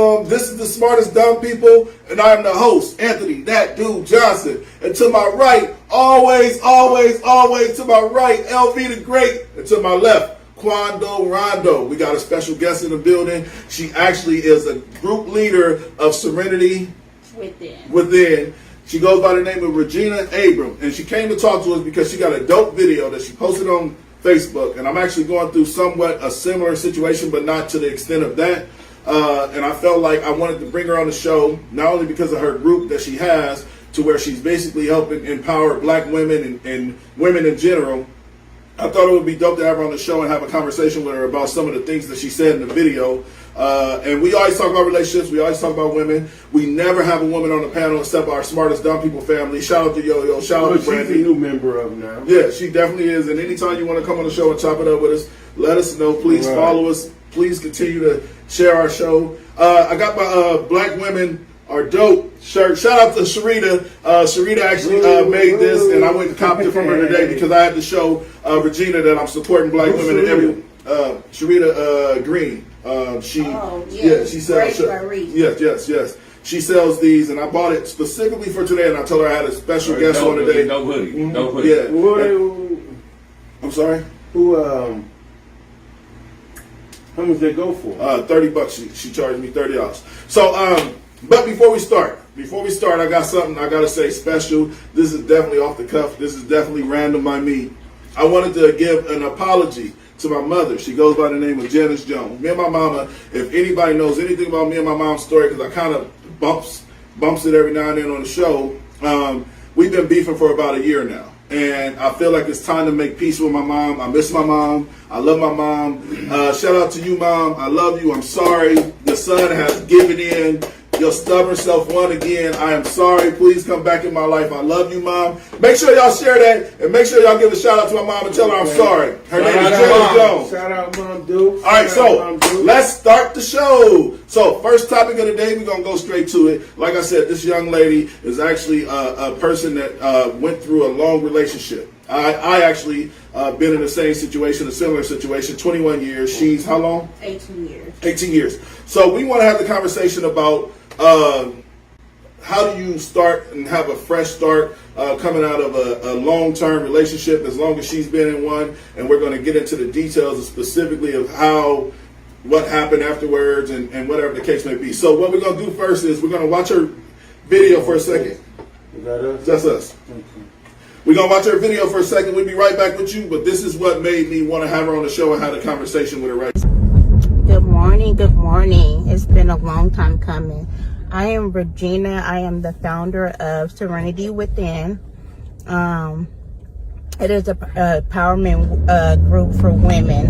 welcome. This is the Smartest Dumb People, and I am the host, Anthony That Dude Johnson. And to my right, always to my right, LV the Great, and to my left, Quando Rondo. We got a special guest in the building. She actually is a group leader of Serenity Within. She goes by the name of Regina Abram, and she came to talk to us because she got a dope video that she posted on Facebook, and I'm actually going through somewhat a similar situation, but not to the extent of that. And I felt like I wanted to bring her on the show, not only because of her group that she has, to where she's basically helping empower black women and women in general. I thought it would be dope to have her on the show and have a conversation with her about some of the things that she said in the video. And we always talk about relationships. We always talk about women. We never have a woman on the panel except our Smartest Dumb People family. Shout out to Yo-Yo. Shout out to Brandy. She's a new member of now. Yeah, she definitely is. And anytime you want to come on the show and chop it up with us, let us know. Please follow us. Please continue to share our show. I got my Black Women Are Dope shirt. Shout out to Sharita. Sharita actually made this, and I went and copied it from her today because I had to show Regina that I'm supporting black women in every. Sharita Green. She sells. Yes. She sells these, and I bought it specifically for today. And I told her I had a special guest on today. No hoodie. No hoodie. Yeah. I'm sorry. How much they go for? $30. She charged me $30. So, but before we start, I got something I gotta say special. This is definitely off the cuff. This is definitely random by me. I wanted to give an apology to my mother. She goes by the name of Janice Jones. Me and my mama, if anybody knows anything about me and my mom's story, because I kind of bumps it every now and then on the show, we've been beefing for about a year now. And I feel like it's time to make peace with my mom. I miss my mom. I love my mom. Shout out to you, Mom. I love you. I'm sorry. Your son has given in. Your stubborn self won again. I am sorry. Please come back in my life. I love you, Mom. Make sure y'all share that, and make sure y'all give a shout out to my mom and tell her I'm sorry. Her name is Janice Jones. Shout out, Mom Duke. All right, so let's start the show. So first topic of the day, we're gonna go straight to it. Like I said, this young lady is actually a person that went through a long relationship. I actually been in the same situation, a similar situation, 21 years. She's how long? 18 years. 18 years. So we want to have the conversation about how do you start and have a fresh start coming out of a long-term relationship, as long as she's been in one, and we're going to get into the details specifically of what happened afterwards and whatever the case may be. So what we're going to do first is we're going to watch her video for a second. Is that us? That's us. Okay. We're going to watch her video for a second. We'll be right back with you, but this is what made me want to have her on the show and have a conversation with her right now. Good morning. It's been a long time coming. I am Regina. I am the founder of Serenity Within. It is a empowerment group for women.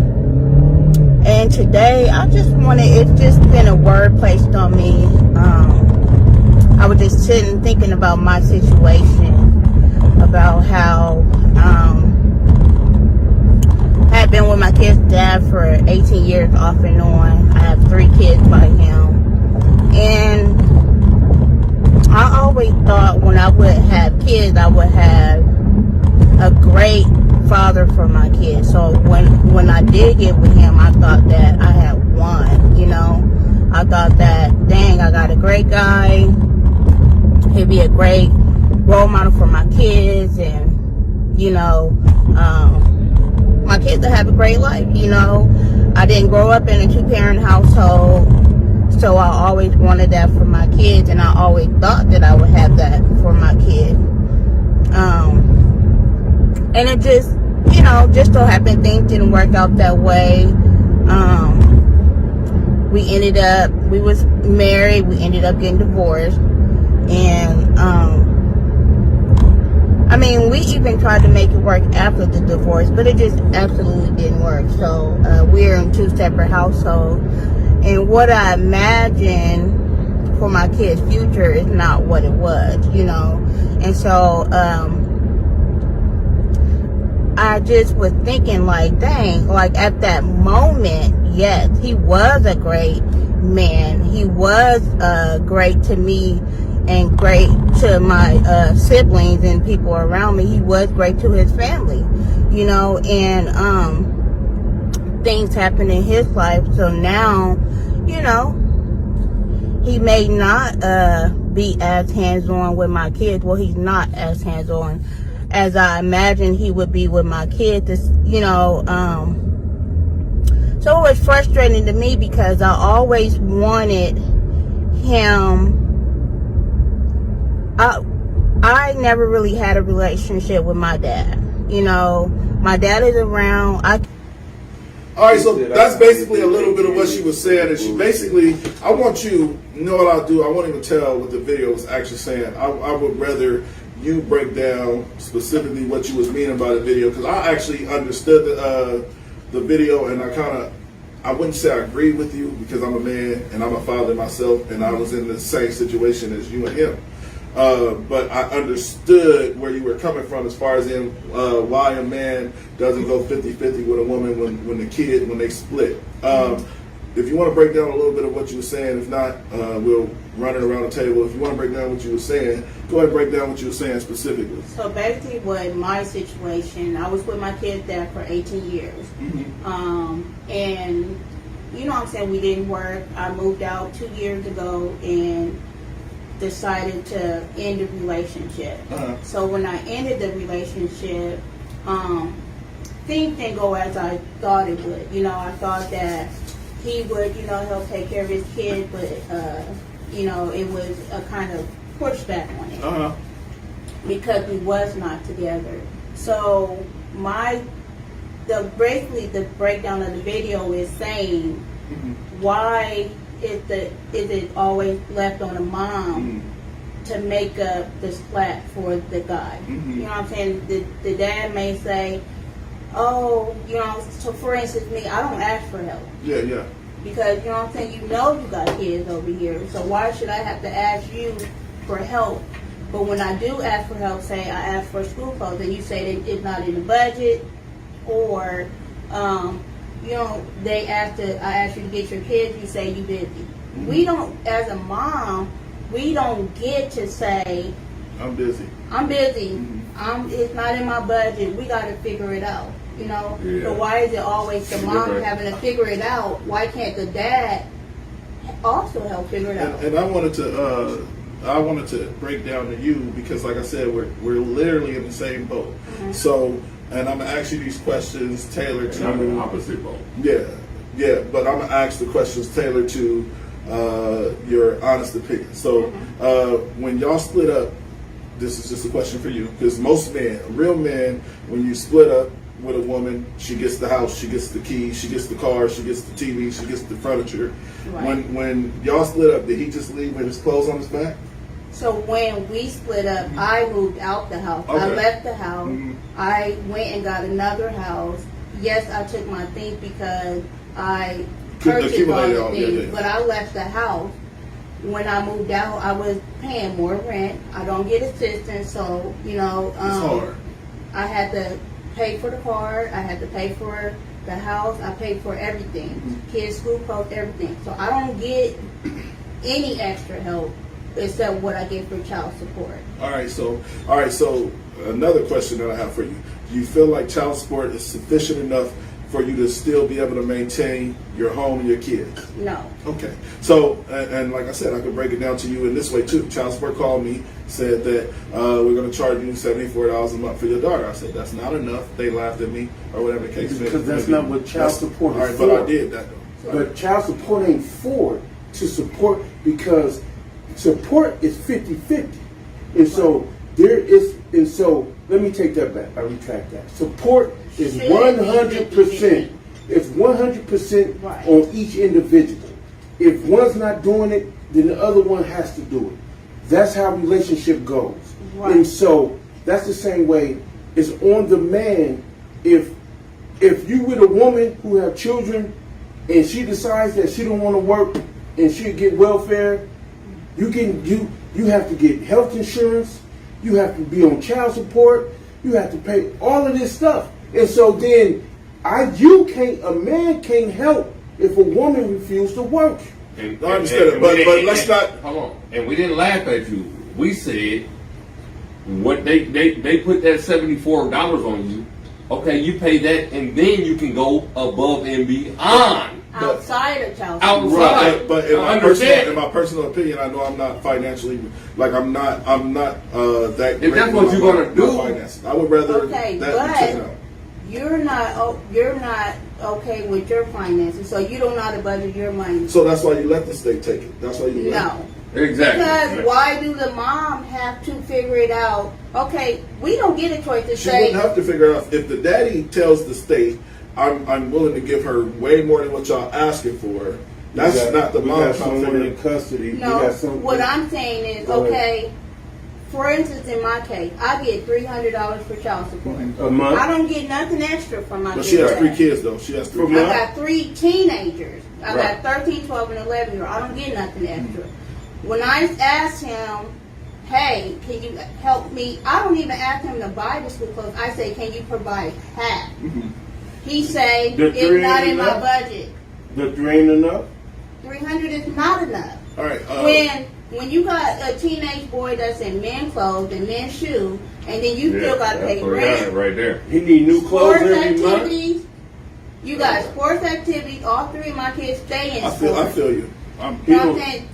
And today, it's just been a word placed on me. I was just sitting thinking about my situation, about how I had been with my kid's dad for 18 years off and on. I have 3 kids by him. And I always thought when I would have kids, I would have a great father for my kids. So when I did get with him, I thought that I had won, you know. I thought that, dang, I got a great guy. He'd be a great role model for my kids, and, you know, my kids will have a great life, you know. I didn't grow up in a 2-parent household, so I always wanted that for my kids, and I always thought that I would have that for my kids. And it just, you know, just so happened things didn't work out that way. We was married, we ended up getting divorced, and I mean, we even tried to make it work after the divorce, but it just absolutely didn't work. So we're in 2 separate households, and what I imagined for my kids' future is not what it was, you know. And so I just was thinking, like, dang, like at that moment, yes, he was a great man. He was great to me and great to my siblings and people around me. He was great to his family, you know, and things happened in his life. So now, you know, he may not be as hands-on with my kids. Well, he's not as hands-on as I imagine he would be with my kids. So it was frustrating to me because I always wanted him. I never really had a relationship with my dad. My dad is around. All right, so that's basically a little bit of what she was saying. And she basically, I want you know what I'll do? I won't even tell what the video was actually saying. I would rather you break down specifically what you was meaning by the video, because I actually understood the video, and I wouldn't say I agree with you because I'm a man and I'm a father myself, and I was in the same situation as you and him. But I understood where you were coming from as far as in why a man doesn't go 50-50 with a woman when they split. If you want to break down a little bit of what you were saying, if not, we'll run it around the table. If you want to break down what you were saying, go ahead and break down what you were saying specifically. So basically what my situation, I was with my kid's dad for 18 years. And you know what I'm saying, we didn't work. I moved out 2 years ago and decided to end the relationship. So when I ended the relationship, things didn't go as I thought it would. I thought that he would, he'll take care of his kid, but it was a kind of pushback on it because we was not together. So basically the breakdown of the video is saying why is it always left on a mom to make up the slack for the guy? You know what I'm saying? The dad may say, oh, so for instance, me, I don't ask for help. Yeah. Because, you know what I'm saying, you got kids over here, so why should I have to ask you for help? But when I do ask for help, say I ask for school clothes, and you say that it's not in the budget, or I ask you to get your kids, you say you busy. We don't, as a mom, we don't get to say, I'm busy. It's not in my budget. We got to figure it out. Yeah. So why is it always the mom having to figure it out? Why can't the dad also help figure it out? And I wanted to break down to you because, like I said, we're literally in the same boat. So, and I'm gonna ask you these questions tailored to. I'm in the opposite boat. Yeah, but I'm gonna ask the questions tailored to your honest opinion. So, when y'all split up, this is just a question for you, because most men, real men, when you split up with a woman, she gets the house, she gets the keys, she gets the car, she gets the TV, she gets the furniture. Right. When y'all split up, did he just leave with his clothes on his back? So when we split up, I moved out the house. Okay. I left the house. I went and got another house. Yes, I took my things because I purchased all the things, but I left the house. When I moved out, I was paying more rent. I don't get assistance, so It's hard. I had to pay for the car. I had to pay for the house. I paid for everything, kids' school clothes, everything. So I don't get any extra help except what I get for child support. All right. So another question that I have for you: do you feel like child support is sufficient enough for you to still be able to maintain your home and your kids? No. Okay. So, and like I said, I could break it down to you in this way too. Child support called me, said that we're going to charge you $74 a month for your daughter. I said, that's not enough. They laughed at me, or whatever the case may be. Because that's not what child support is for. But I did that though. But child support ain't for to support, because support is 50-50. And so let me take that back. I retract that. Support is 100%. It's 100% Right. on each individual. If one's not doing it, then the other one has to do it. That's how relationship goes. Right. And so that's the same way it's on the man. If you with a woman who have children and she decides that she don't want to work and she get welfare, you have to get health insurance, you have to be on child support, you have to pay all of this stuff. And so then a man can't help if a woman refuses to work. And, I understand it, but let's not. Hold on. And we didn't laugh at you. We said what they put that $74 on you. Okay, you pay that, and then you can go above and beyond outside of child Outside. support. Right. But in I my understand. personal opinion, I know I'm not financially like I'm not that. If that's what you're gonna do, finances. I would rather Okay, that be taken but out. you're not okay with your finances, so you don't know how to budget your money. So that's why you let the state take it. That's why you let No. Exactly. Because why do the mom have to figure it out? Okay, we don't get a choice to She say, wouldn't have to figure out if the daddy tells the state, I'm willing to give her way more than what y'all asking for. That's not the we mom got trying to someone figure in custody. no, we got some, what I'm saying is, Go ahead. okay, for instance, in my case, I get $300 for child support. a I month. don't get nothing extra from my But she has kids. 3 kids though. She has 3 From kids. I got 3 teenagers. I Right. got 13, 12, and 11 year old. I don't get nothing extra. When I asked him, hey, can you help me? I don't even ask him to buy the school clothes. I say, can you provide half? He say, The it's three not in my enough? budget. The three ain't enough. 300 is not enough. All right. When you got a teenage boy that's in men's clothes and men's shoes, and then you still got to pay rent, right there. He need new clothes sports every month. activities. You got sports activities. All 3 of my kids stay in I sports. feel you. He You know what don't- I'm saying?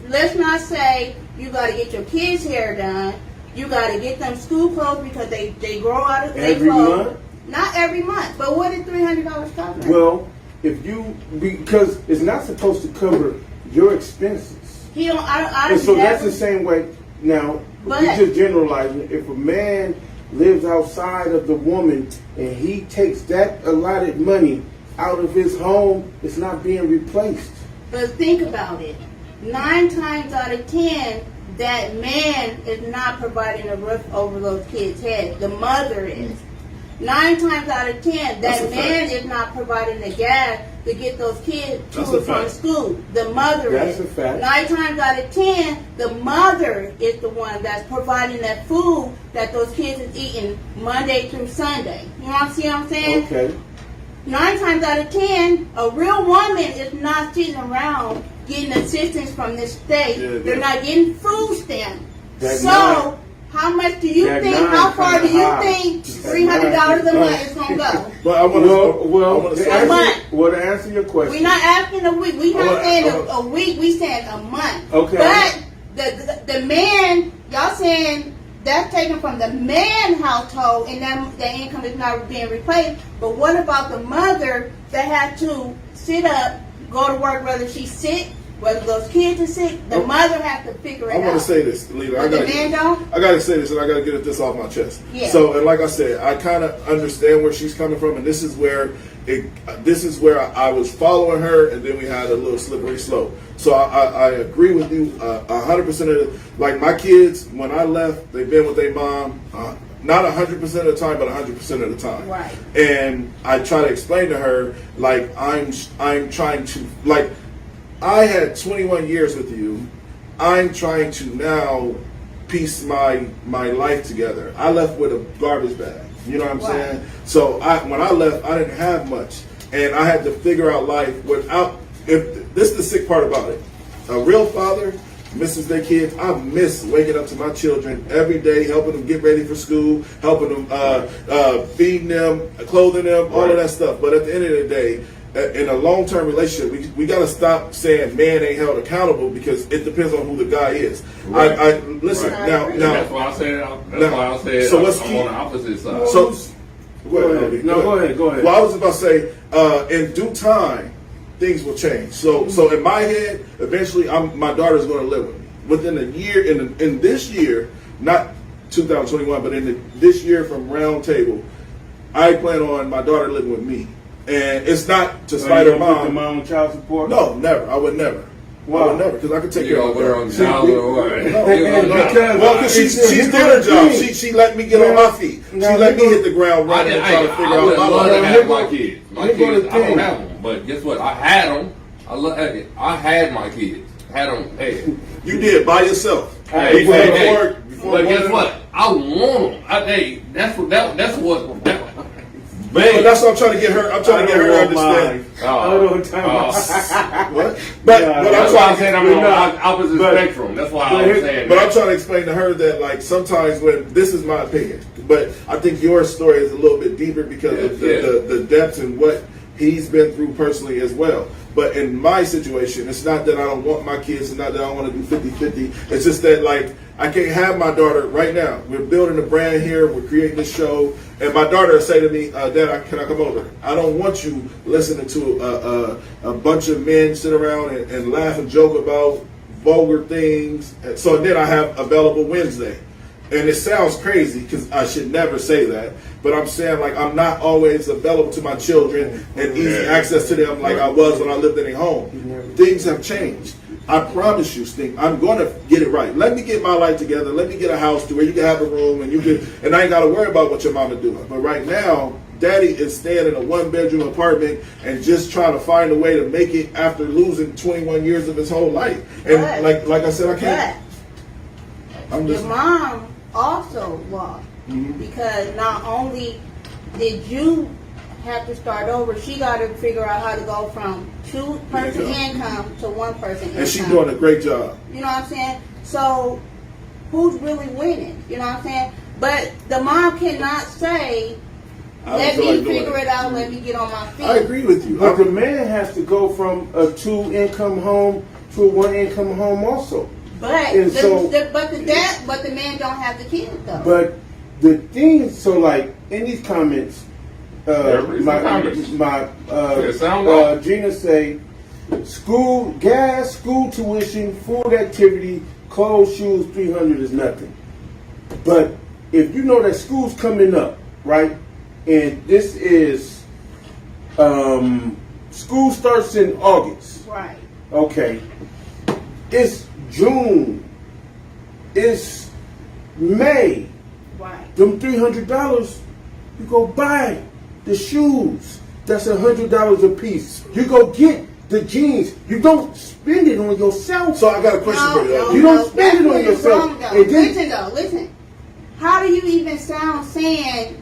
Let's not say you got to get your kids' hair done. You got to get them school clothes because they grow out of their Every clothes. month? Not every month, but what is $300 cover? Well, if you because it's not supposed to cover your expenses. he don't. I And so never, that's the same way. Now, But- we just generalizing. If a man lives outside of the woman and he takes that allotted money out of his home, it's not being replaced. But think about it. 9 times out of 10, that man is not providing a roof over those kids' heads. The mother is. 9 times out of 10, That's that a man fact. is not providing the gas to get those kids to That's a and from fact. school. The mother That's is. a fact. 9 times out of 10, the mother is the one that's providing that food that those kids is eating Monday through Sunday. You know what I'm saying? Okay. 9 times out of 10, a real woman is not sitting around getting assistance from the state. Yeah, They're yeah. not getting food stamps. That So, nine- how much do you that think? nine How far do kinda you high. think That $300 a nine month is is gonna go? But I want to. Well, I want to to say. A month. to answer your question. We're not asking a week. We're I not wanna- saying I wanna- a week. We saying a month. Okay. But the man, y'all saying that's taken from the man household, and that the income is not being replaced. But what about the mother that had to sit up, go to work, whether she's sick, whether those kids are sick? The mother has to figure it I out. want to say this, leader. But the man don't. I gotta say this, and I gotta get this off my chest. Yeah. So, and like I said, I kind of understand where she's coming from, and this is where I was following her, and then we had a little slippery slope. So I agree with you 100% of it. Like my kids, when I left, they've been with their mom. Not 100% of the time, but 100% of the time. Right. And I try to explain to her, like I'm trying to like. I had 21 years with you. I'm trying to now piece my life together. I left with a garbage bag. You know what I'm Right. saying? So when I left, I didn't have much, and I had to figure out life without. If this is the sick part about it, a real father misses their kids. I miss waking up to my children every day, helping them get ready for school, helping them feeding them, clothing them, all of that stuff. But at the end of the day, in a long-term relationship, we got to stop saying man ain't held accountable because it depends on who the guy is. Right. I listen Right. now. And Now, that's why I said. That's Now, why I said. so what's I'm key? on the opposite side. so Go ahead. No, go ahead. Go ahead. Well, I was about to say, in due time, things will change. So in my head, eventually, my daughter's going to live with me within a year. In this year, not 2021, but this year from Round Table, I plan on my daughter living with me, and it's not to So spite you her gonna put the mom. mom on child support? No, never. I would never. Why? I would never because I could take You care know, of we're her. on child or what? No, Because- well, because she's doing her job. She let me get on my feet. She Now, let me you hit the ground I running and didn't. try to figure I out would my love life. to Here have go- my kids. My here go kids, the I don't thing. have them. But guess what? I had them. I had my kids. Had them. Hey. You did by yourself. Hey, Before- hey, hey. before But guess one- what? I want them. Hey, that's what. That's what. That, But man. that's what I'm trying to get her. I'm trying to get her to understand. I don't time. What? But Yeah, but I'm That's why trying I to said I'm We're on not- opposite but- spectrum. That's why but I was here- saying. But that. I'm trying to explain to her that like sometimes when this is my opinion, but I think your story is a little bit deeper because of Yeah. the depths and what he's been through personally as well. But in my situation, it's not that I don't want my kids, it's not that I want to do 50-50. It's just that, like, I can't have my daughter right now. We're building a brand here. We're creating this show. And my daughter will say to me, Dad, can I come over? I don't want you listening to a bunch of men sit around and laugh and joke about vulgar things. And so then I have available Wednesday. And it sounds crazy because I should never say that. But I'm saying, like, I'm not always available to my children and easy access to them like I was when I lived in their home. Things have changed. I promise you, Stink, I'm going to get it right. Let me get my life together. Let me get a house to where you can have a room and and I ain't got to worry about what your mama doing. But right now, Daddy is staying in a 1-bedroom apartment and just trying to find a way to make it after losing 21 years of his whole life. And like I said, I can't. Your mom also walked because not only did you have to start over, she got to figure out how to go from 2-person income to 1-person income. And she's doing a great job. You know what I'm saying? So who's really winning? You know what I'm saying? But the mom cannot say, let me figure it out, let me get on my feet. I agree with you. But the man has to go from a 2-income home to a 1-income home also. But the man don't have the kids though. But the thing, so like in these comments, Gina say, school gas, school tuition, food activity, clothes, shoes, $300 is nothing. But if you know that school's coming up, right, and this is school starts in August, right? Okay, it's June, it's May. Right. Them $300, you go buy the shoes. That's $100 a piece. You go get the jeans. You don't spend it on yourself. So I got a question for you. You don't spend it on yourself. Listen. How do you even sound saying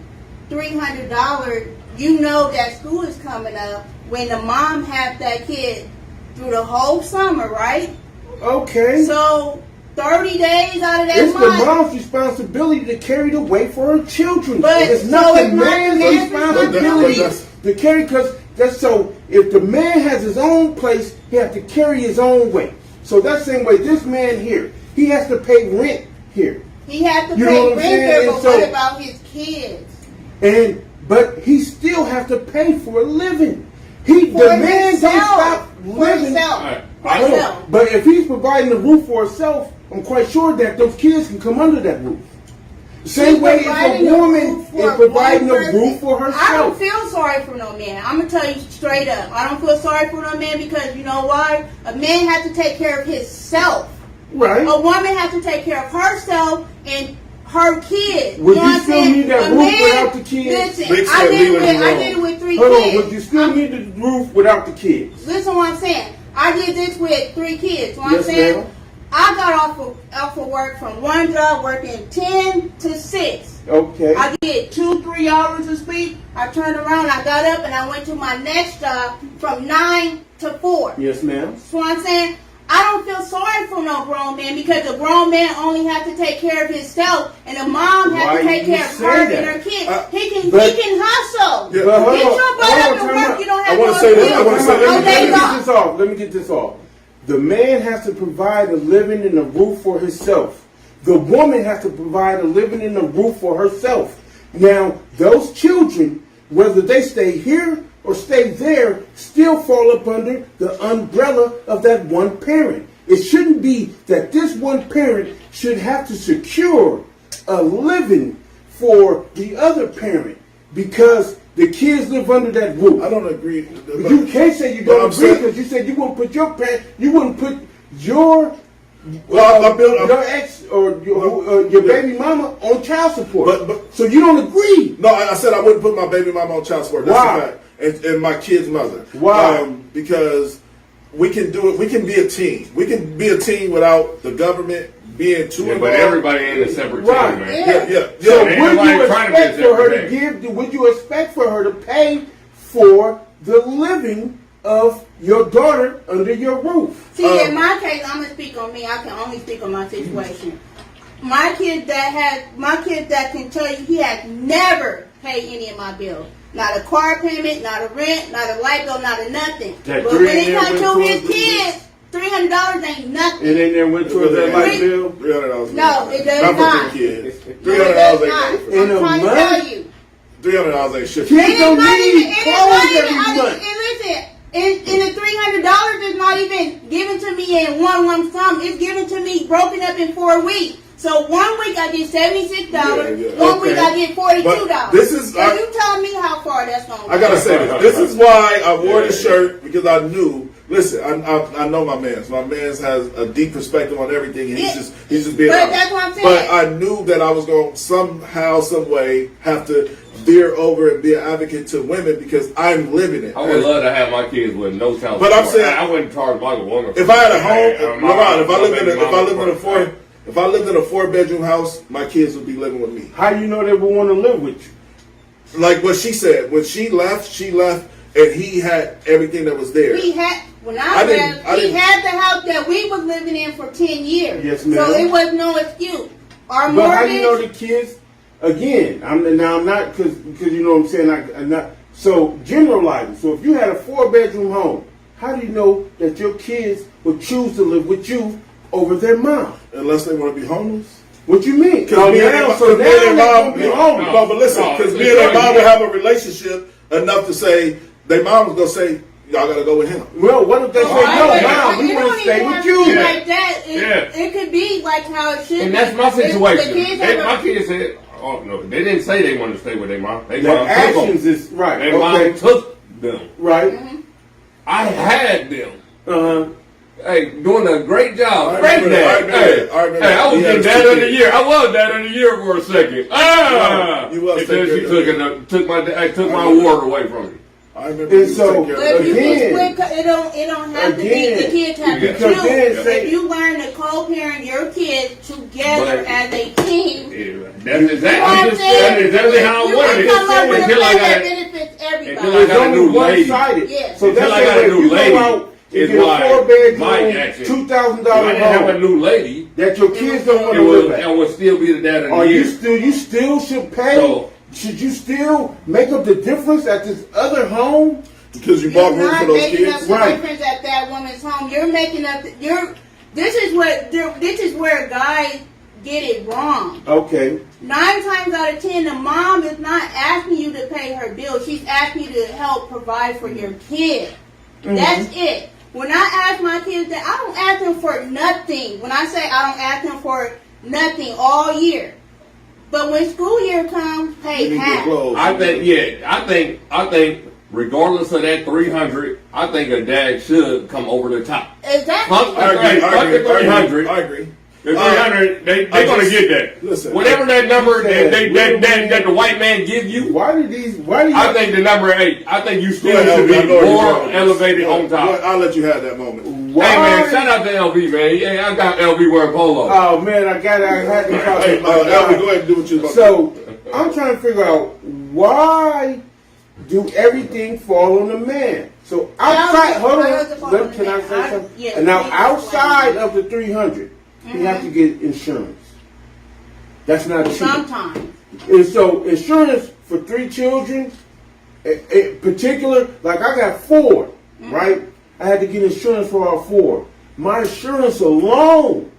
$300? You know that school is coming up when the mom had that kid through the whole summer, right? Okay. So 30 days out of that it's month. It's the mom's responsibility to carry the weight for her children. But it's not the man's responsibility to carry, because that's so. If the man has his own place, he has to carry his own weight. So that same way, this man here, he has to pay rent here. He has to pay rent there, but what about his kids? But he still has to pay for a living. The man don't stop living. But if he's providing the roof for himself, I'm quite sure that those kids can come under that roof. Same way if a woman is providing a roof for herself. I don't feel sorry for no man. I'm going to tell you straight up. I don't feel sorry for no man because you know why? A man has to take care of himself. Right. A woman has to take care of herself and her kids. Would you still need that roof without the kids? Listen, I did it with 3 Hold kids. on, would you still need the roof without the kids? Listen what I'm saying. I did this with 3 kids. What Yes, I'm saying? ma'am. I got off of work from one job working 10 to 6. Okay. I did 2-3 hours of sleep. I turned around, I got up, and I went to my next job from 9 to 4. Yes, ma'am. That's what I'm saying. I don't feel sorry for no grown man because the grown man only has to take care of himself, and the mom has to take care of her and her kids. He can hustle. Yeah, get your butt up and work. You don't have to say this. Let me get this off. The man has to provide a living and a roof for himself. The woman has to provide a living and a roof for herself. Now, those children, whether they stay here or stay there, still fall up under the umbrella of that one parent. It shouldn't be that this one parent should have to secure a living for the other parent because the kids live under that roof. I don't agree. You can't say you don't agree because you said you wouldn't put your your ex or your baby mama on child support. But so you don't agree. No, I said I wouldn't put my baby mama on child support. That's a fact. And my kid's mother. Why? Because we can do it. We can be a team. We can be a team without the government being too involved. But everybody ain't a separate team, man. Yeah. So would you expect for her to pay for the living of your daughter under your roof? See, in my case, I'm gonna speak on me. I can only speak on my situation. My kid that can tell you he has never paid any of my bills. not a car payment, not a rent, not a light bill, not a nothing. That But when $300 it comes to went his towards the- kids, $300 ain't nothing. And then there went towards that light bill. $300. No, it does not. not. For 3 kids. No, it $300 does ain't not. nothing. In a I'm trying to month? tell you. $300 ain't shit. Kids It is don't not even. need It is clothes not even. every month. And listen, in the $300 is not even given to me in one lump sum. It's given to me broken up in 4 weeks. So 1 week I get $76. Yeah, yeah. 1 week Okay. I get $42. But this is- So you tell me how far that's gonna go. I gotta say this. This is why I wore the shirt, because I knew. Listen, I know my man's. My man's has a deep perspective on everything, and Yeah. he's just being But honest. that's what I'm saying. But I knew that I was going to somehow, some way, have to veer over and be an advocate to women because I'm living it. I would love to have my kids with no child But I'm support. saying- I wouldn't charge my woman. If I had a Hey, home, my- LeBron, if I my lived in baby a, if I mama lived in a for- if I lived in a 4-bedroom house, my kids would be living with me. How you know they would want to live with you? Like what she said, when she left, and he had everything that was there. We had when I I didn't- left, I we didn't- had the house that we was living in for 10 years. Yes, ma'am. So it was no excuse. Our But how mortgage. you know the kids? Again, I'm not because you know what I'm saying. I'm not so generalizing. So if you had a 4-bedroom home, how do you know that your kids would choose to live with you over their mom? Unless they want to be homeless. What you mean? Because me and their mom, so now they mom, gonna be homeless. no, but listen, No, because it's me and their right. mom would have a relationship enough to say, their mom was going to say, y'all got to go with him. Well, what if they say, Oh, I no, wouldn't- mom, we it want don't to stay even with have to you? be Yeah. like that. Yeah. It could be like how it should. And be. that's my If the situation. kids They, have my a- kids said, oh no, they didn't say they wanted to stay with their mom. Their The mom took actions them. is right. Their Okay, mom took them. right. I had them. Uh-huh. Hey, doing a great job. I Great remember that. dad. I remember Hey, that. I remember hey, I that. was He had getting his dad two of the kids. year. I was dad of the year for a second. Ah! You was Until taking she care of took my award away from me. I remember And you so- take care But of if you Again. can split, it don't have to be. Again. The kids have to Because choose. then say- If you learn to co-parent your kids together But- as a team, Yeah, that's exactly, you know what I'm saying? that's exactly how I You wanted can come up with it. a Until I plan that got benefits everybody. until I It's got a only new lady. one-sided. Yeah. So Until that's I got why a if new you lady go out and is get a why my 4-bedroom, action. $2,000 If I didn't have a home new lady, that your kids don't want it to live would, at. I would still be the dad of the Are year. you still should pay? So- Should you still make up the difference at this other home? because you You're bought room for not those making up kids. the Right. difference at that woman's home. You're making up. This is where guys get it wrong. Okay. 9 times out of 10, the mom is not asking you to pay her bill. She's asking you to help provide for your kid. That's it. When I ask my kids that, I don't ask them for nothing. When I say I don't ask them for nothing all year. But when school year comes, You pay need to get half. clothes. I think regardless of that 300, I think a dad should come over the top. Exactly. Fuck I agree. Fuck I the agree. 300. I agree. The 300, they're I gonna just- get that. listen, Whatever that number said, that the white man give you, Why do you? I think the number 8. I think you still Yeah, should I be know you're more wrong. elevated Yeah, on top. I'll let you have that moment. Why? Hey man, shout out to LB man. Yeah, I got LB wearing polo. Oh man, I had to talk Hey, to my Elvie, guy. go ahead and do what you're about to So I'm trying to figure out why do everything fall on the man? So outside, hold Why does it fall on on, the can I man? say something? Yeah, And now please outside explain. of the 300, you have to get insurance. That's not cheap. Sometimes. And so insurance for 3 children, in particular, like I got 4, right? I had to get insurance for all 4. My insurance alone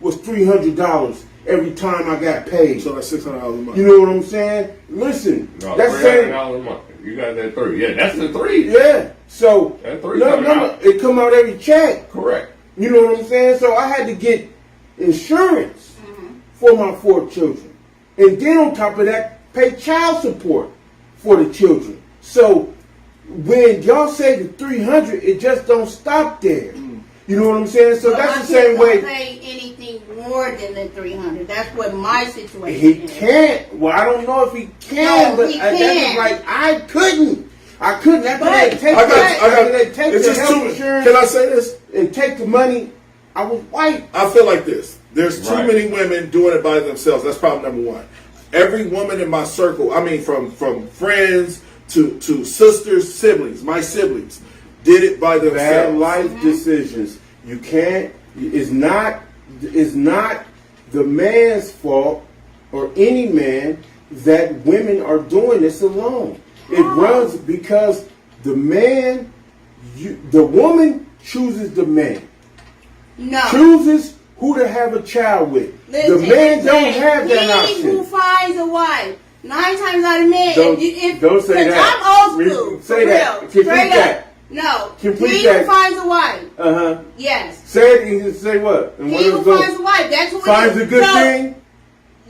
was $300 every time I got paid. So that's $600 a month. You know what I'm saying? Listen, No, that's saying, $300 a month. You got that 3. Yeah, that's the 3. yeah. So That 3 no, coming out. it come out every check. Correct. You know what I'm saying? So I had to get insurance for my 4 children. And then on top of that, pay child support for the children. So when y'all say the 300, it just don't stop there. You know what I'm saying? So But that's my the same kids way. don't pay anything more than the 300. That's what my situation He is. can't. Well, I don't know if he can, No, but he that's can. like I couldn't. After But- they take I they take it's the just health too. insurance Can I say this? and take the money, I was white. I feel like this. There's too Right. many women doing it by themselves. That's problem number 1. Every woman in my circle, I mean, from friends to sisters, siblings, my siblings, did it by Bad themselves. life decisions. You can't. It's not the man's fault or any man that women are doing this alone. It runs because the man, the woman chooses the man. No. Chooses who to have a child with. Listen, the man don't have that he who option. finds a wife. 9 times out of 10, Don't say that. I'm old school. Say for that. real. Complete Straight that. up. No. Complete he that. who finds a wife. Uh-huh. Yes. Say it and say what? And He what who it goes? finds a wife. That's who it Finds is. a good So, thing.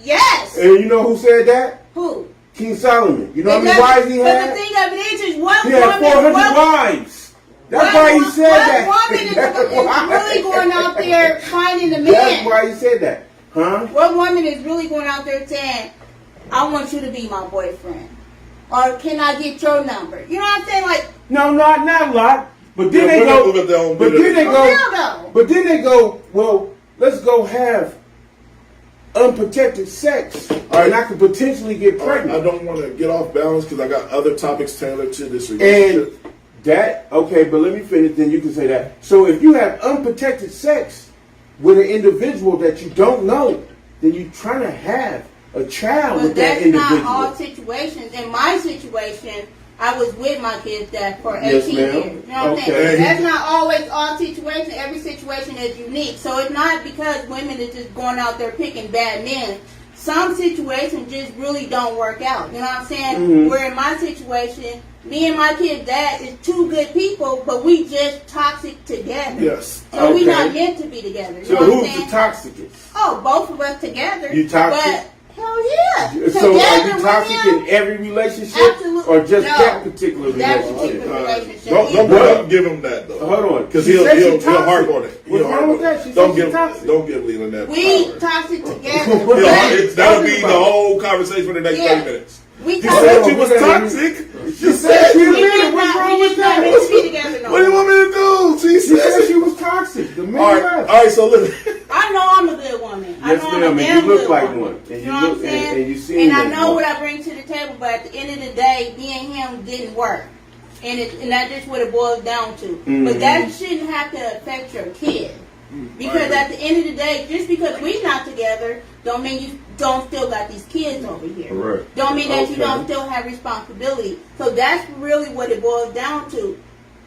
Yes. And you know who said that? Who? King Solomon. You know how many Because- wives he But had? the thing of it is one He had woman. 400 one- wives. That's one- why he said that. One woman is really going out there finding the man. That's why he said that. Huh? One woman is really going out there saying, I want you to be my boyfriend. Or can I get your number? You know what I'm saying? Like, No, not a lot. But then Yeah, they women go. look at their own But business. then they for go. real though. But then they go. Well, let's go have unprotected sex, right. and I could potentially get All right, I pregnant. don't want to get off balance because I got other topics tailored to this And relationship. that okay, but let me finish. Then you can say that. So if you have unprotected sex with an individual that you don't know, then you're trying to have a child But with that that's individual. not all situations. In my situation, I was with my kid's dad for 18 Yes, ma'am. years. You know what I'm Okay. saying? That's not always all situations. Every situation is unique. So it's not because women are just going out there picking bad men. Some situations just really don't work out. You know what I'm saying? Mhm. Where in my situation, me and my kid's dad is two good people, but we just toxic together. Yes. So we Okay. not meant to be together. You So know what I'm who's saying? the toxicest? Oh, both of us together. You toxic? But hell yeah. So are Together you with toxic him, in every relationship, Absolutely. or just No. that particular That relationship? particular relationship. Don't give him that though. Hold on, Because She he'll said she he'll toxic. harp on it. What's He'll harp wrong with on that? it. She said Don't she's give toxic. don't give Leland that. We power. toxic together. He'll but that'll be the Talking about- whole conversation for the next Yeah. 30 minutes. we You toxic. said you on, was we're gonna- toxic. She said she We was just What's not, wrong we with just not that? meant to be together no What do you more. want me to do? She She said said she was toxic. The man All right, left. all right. So look. I know I'm a good woman. I Yes, know I'm ma'am, a and damn you look good like woman. one. And You you know what look- I'm saying? and you seem And I like know one. what I bring to the table, but at the end of the day, me and him didn't work. And that's just what it boils down to. Mhm. But that shouldn't have to affect your kid. Because at the end of the day, just because we're not together, don't mean you don't still got these kids over here. Correct. Don't mean that you Okay. don't still have responsibility. So that's really what it boils down to.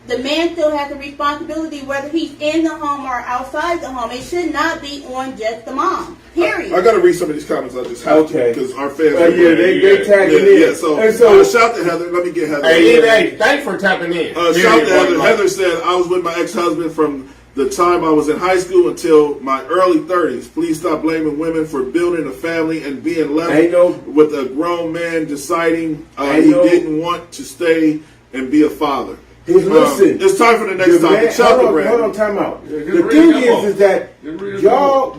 The man still has the responsibility whether he's in the home or outside the home. It should not be on just the mom. Period. I gotta read some of these comments. I just have Okay. because our fans. Yeah, they tagging in. Yeah, so, And so shout to Heather. Let me get Heather. Hey, thanks for tapping in. Shout to Heather. Heather said, I was with my ex-husband from the time I was in high school until my early 30s. Please stop blaming women for building a family and being left Ain't no- with a grown man deciding Ain't he no- didn't want to stay and be a father. Listen, it's time for the next the topic. man- Shout to hold on, Brandon. time out. Yeah, just The read thing them all. is that Just read them y'all,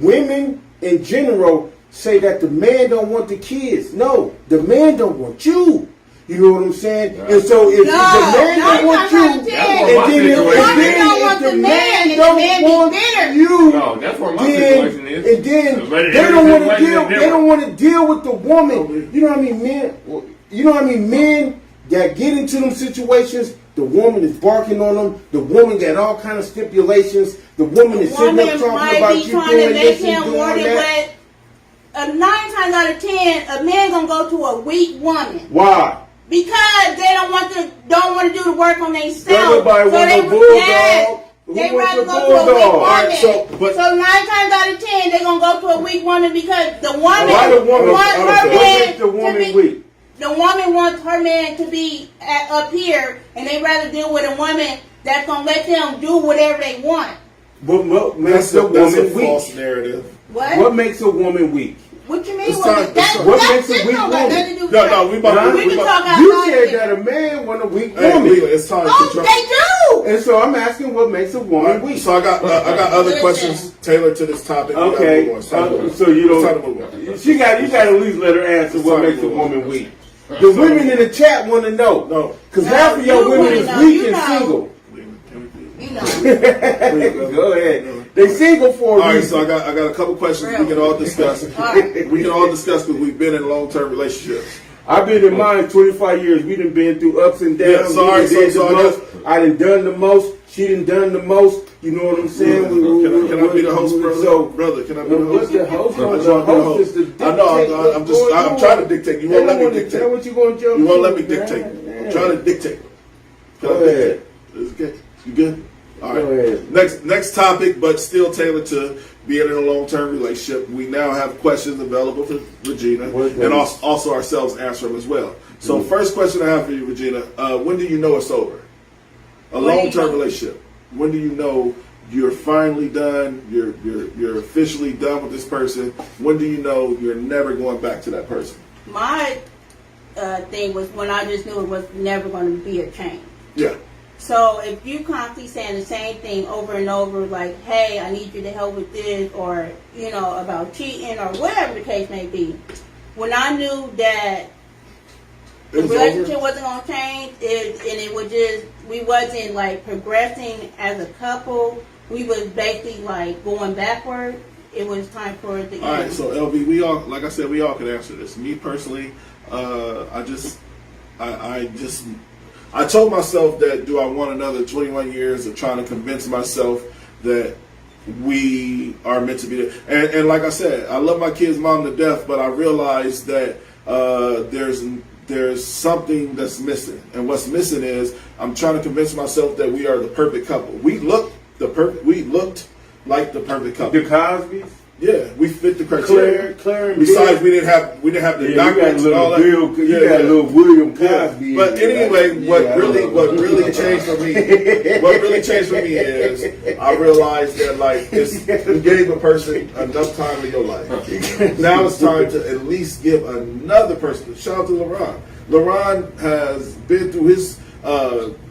women in general, say that the man don't want the kids. No, the man don't want you. You know what I'm saying? Yeah. And so if the No, man don't want you, nine times out of That's ten, what and my then if situation woman is. don't want the the man, man and the don't man be want bitter. you, No, that's where my then, situation is. and then But they don't want to every deal. situation is They don't different. want to deal with the woman. You know what I mean, men. You know what I mean, men that get into them situations. The woman is barking on them. The woman got all kind of stipulations. The woman is sitting Woman up talking might about be you trying doing to make this and him doing want it, that. but 9 times out of 10, a man gonna go to a weak woman Why? because they don't want to do the work on themselves. Everybody want they a bulldog. yes, Who they wants rather a go to a weak bulldog? woman. Alright, so, but- 9 times out of 10, they're gonna go to a weak woman because the woman Why the woman? wants her What man makes the to woman be. weak? The woman wants her man to be up here, and they rather deal with a woman that's gonna let them do whatever they want. What makes That's a a, that's a woman false weak? narrative. What makes a woman weak? What you mean? It's time- What makes a weak woman? No, we about Huh? to. We can talk outside. You said that a man want a weak Hey, woman. Leland, it's time Oh, to drop. they do. And so I'm asking what makes a woman weak. So I got other Listen. questions tailored to this topic. We gotta Okay, move on. It's time to move on. so you It's time to don't. move on. You got to at least let her answer what time to makes a move on. woman weak. The women in the chat want to know. No. Because No, half of your you women wanna is know. weak You and know. single. You know. Go ahead. They single for All a right, reason. so I got a couple questions we can all discuss. All right. We can all discuss because we've been in long-term relationships. I've been in mine 25 years. We done been through ups and downs. Yeah, sorry, We done did so the I most. I done the most. She done the most. You know what I'm saying? Can I be the host, brother? So, Brother, can I be the what's host? the host? I just The want to be the host is host. the I know. dictator. I'm just. I'm trying to dictate. You won't let me dictate. Tell what you gonna jump You won't to, let me man. dictate. Yeah. I'm trying to dictate. Can Go I dictate? ahead. Is it good? You good? All right. Go ahead. Next topic, but still tailored to being in a long-term relationship. We now have questions available for Regina, What and is- also ourselves answer them as well. So, first question I have for you, Regina: when do you know it's over? A When do you long-term know- relationship. When do you know you're finally done? You're officially done with this person. When do you know you're never going back to that person? My thing was when I just knew it was never going to be a change. Yeah. So if you constantly saying the same thing over and over, like, hey, I need you to help with this, or, you know, about cheating, or whatever the case may be, when I knew that It the was relationship over? wasn't going to change, and it was just, we wasn't, like, progressing as a couple, we was basically, like, going backward, it was time for the All right, end. so LB, we all, like I said, we all can answer this. Me personally, I told myself that do I want another 21 years of trying to convince myself that we are meant to be there. And like I said, I love my kid's mom to death, but I realize that there's something that's missing. And what's missing is I'm trying to convince myself that we are the perfect couple. We looked like the perfect couple. The Cosby's. Yeah, we fit the criteria. Claire and Besides, Bill. we didn't have the Yeah, you documents and all got that. little Bill. You got little William Yeah. Cosby. But in there, anyway, right? what Yeah, I really know. changed for me, is I realized that like you gave a person enough time in your life. Now it's time to at least give another person. Shout out to LeBron. LeBron has been through his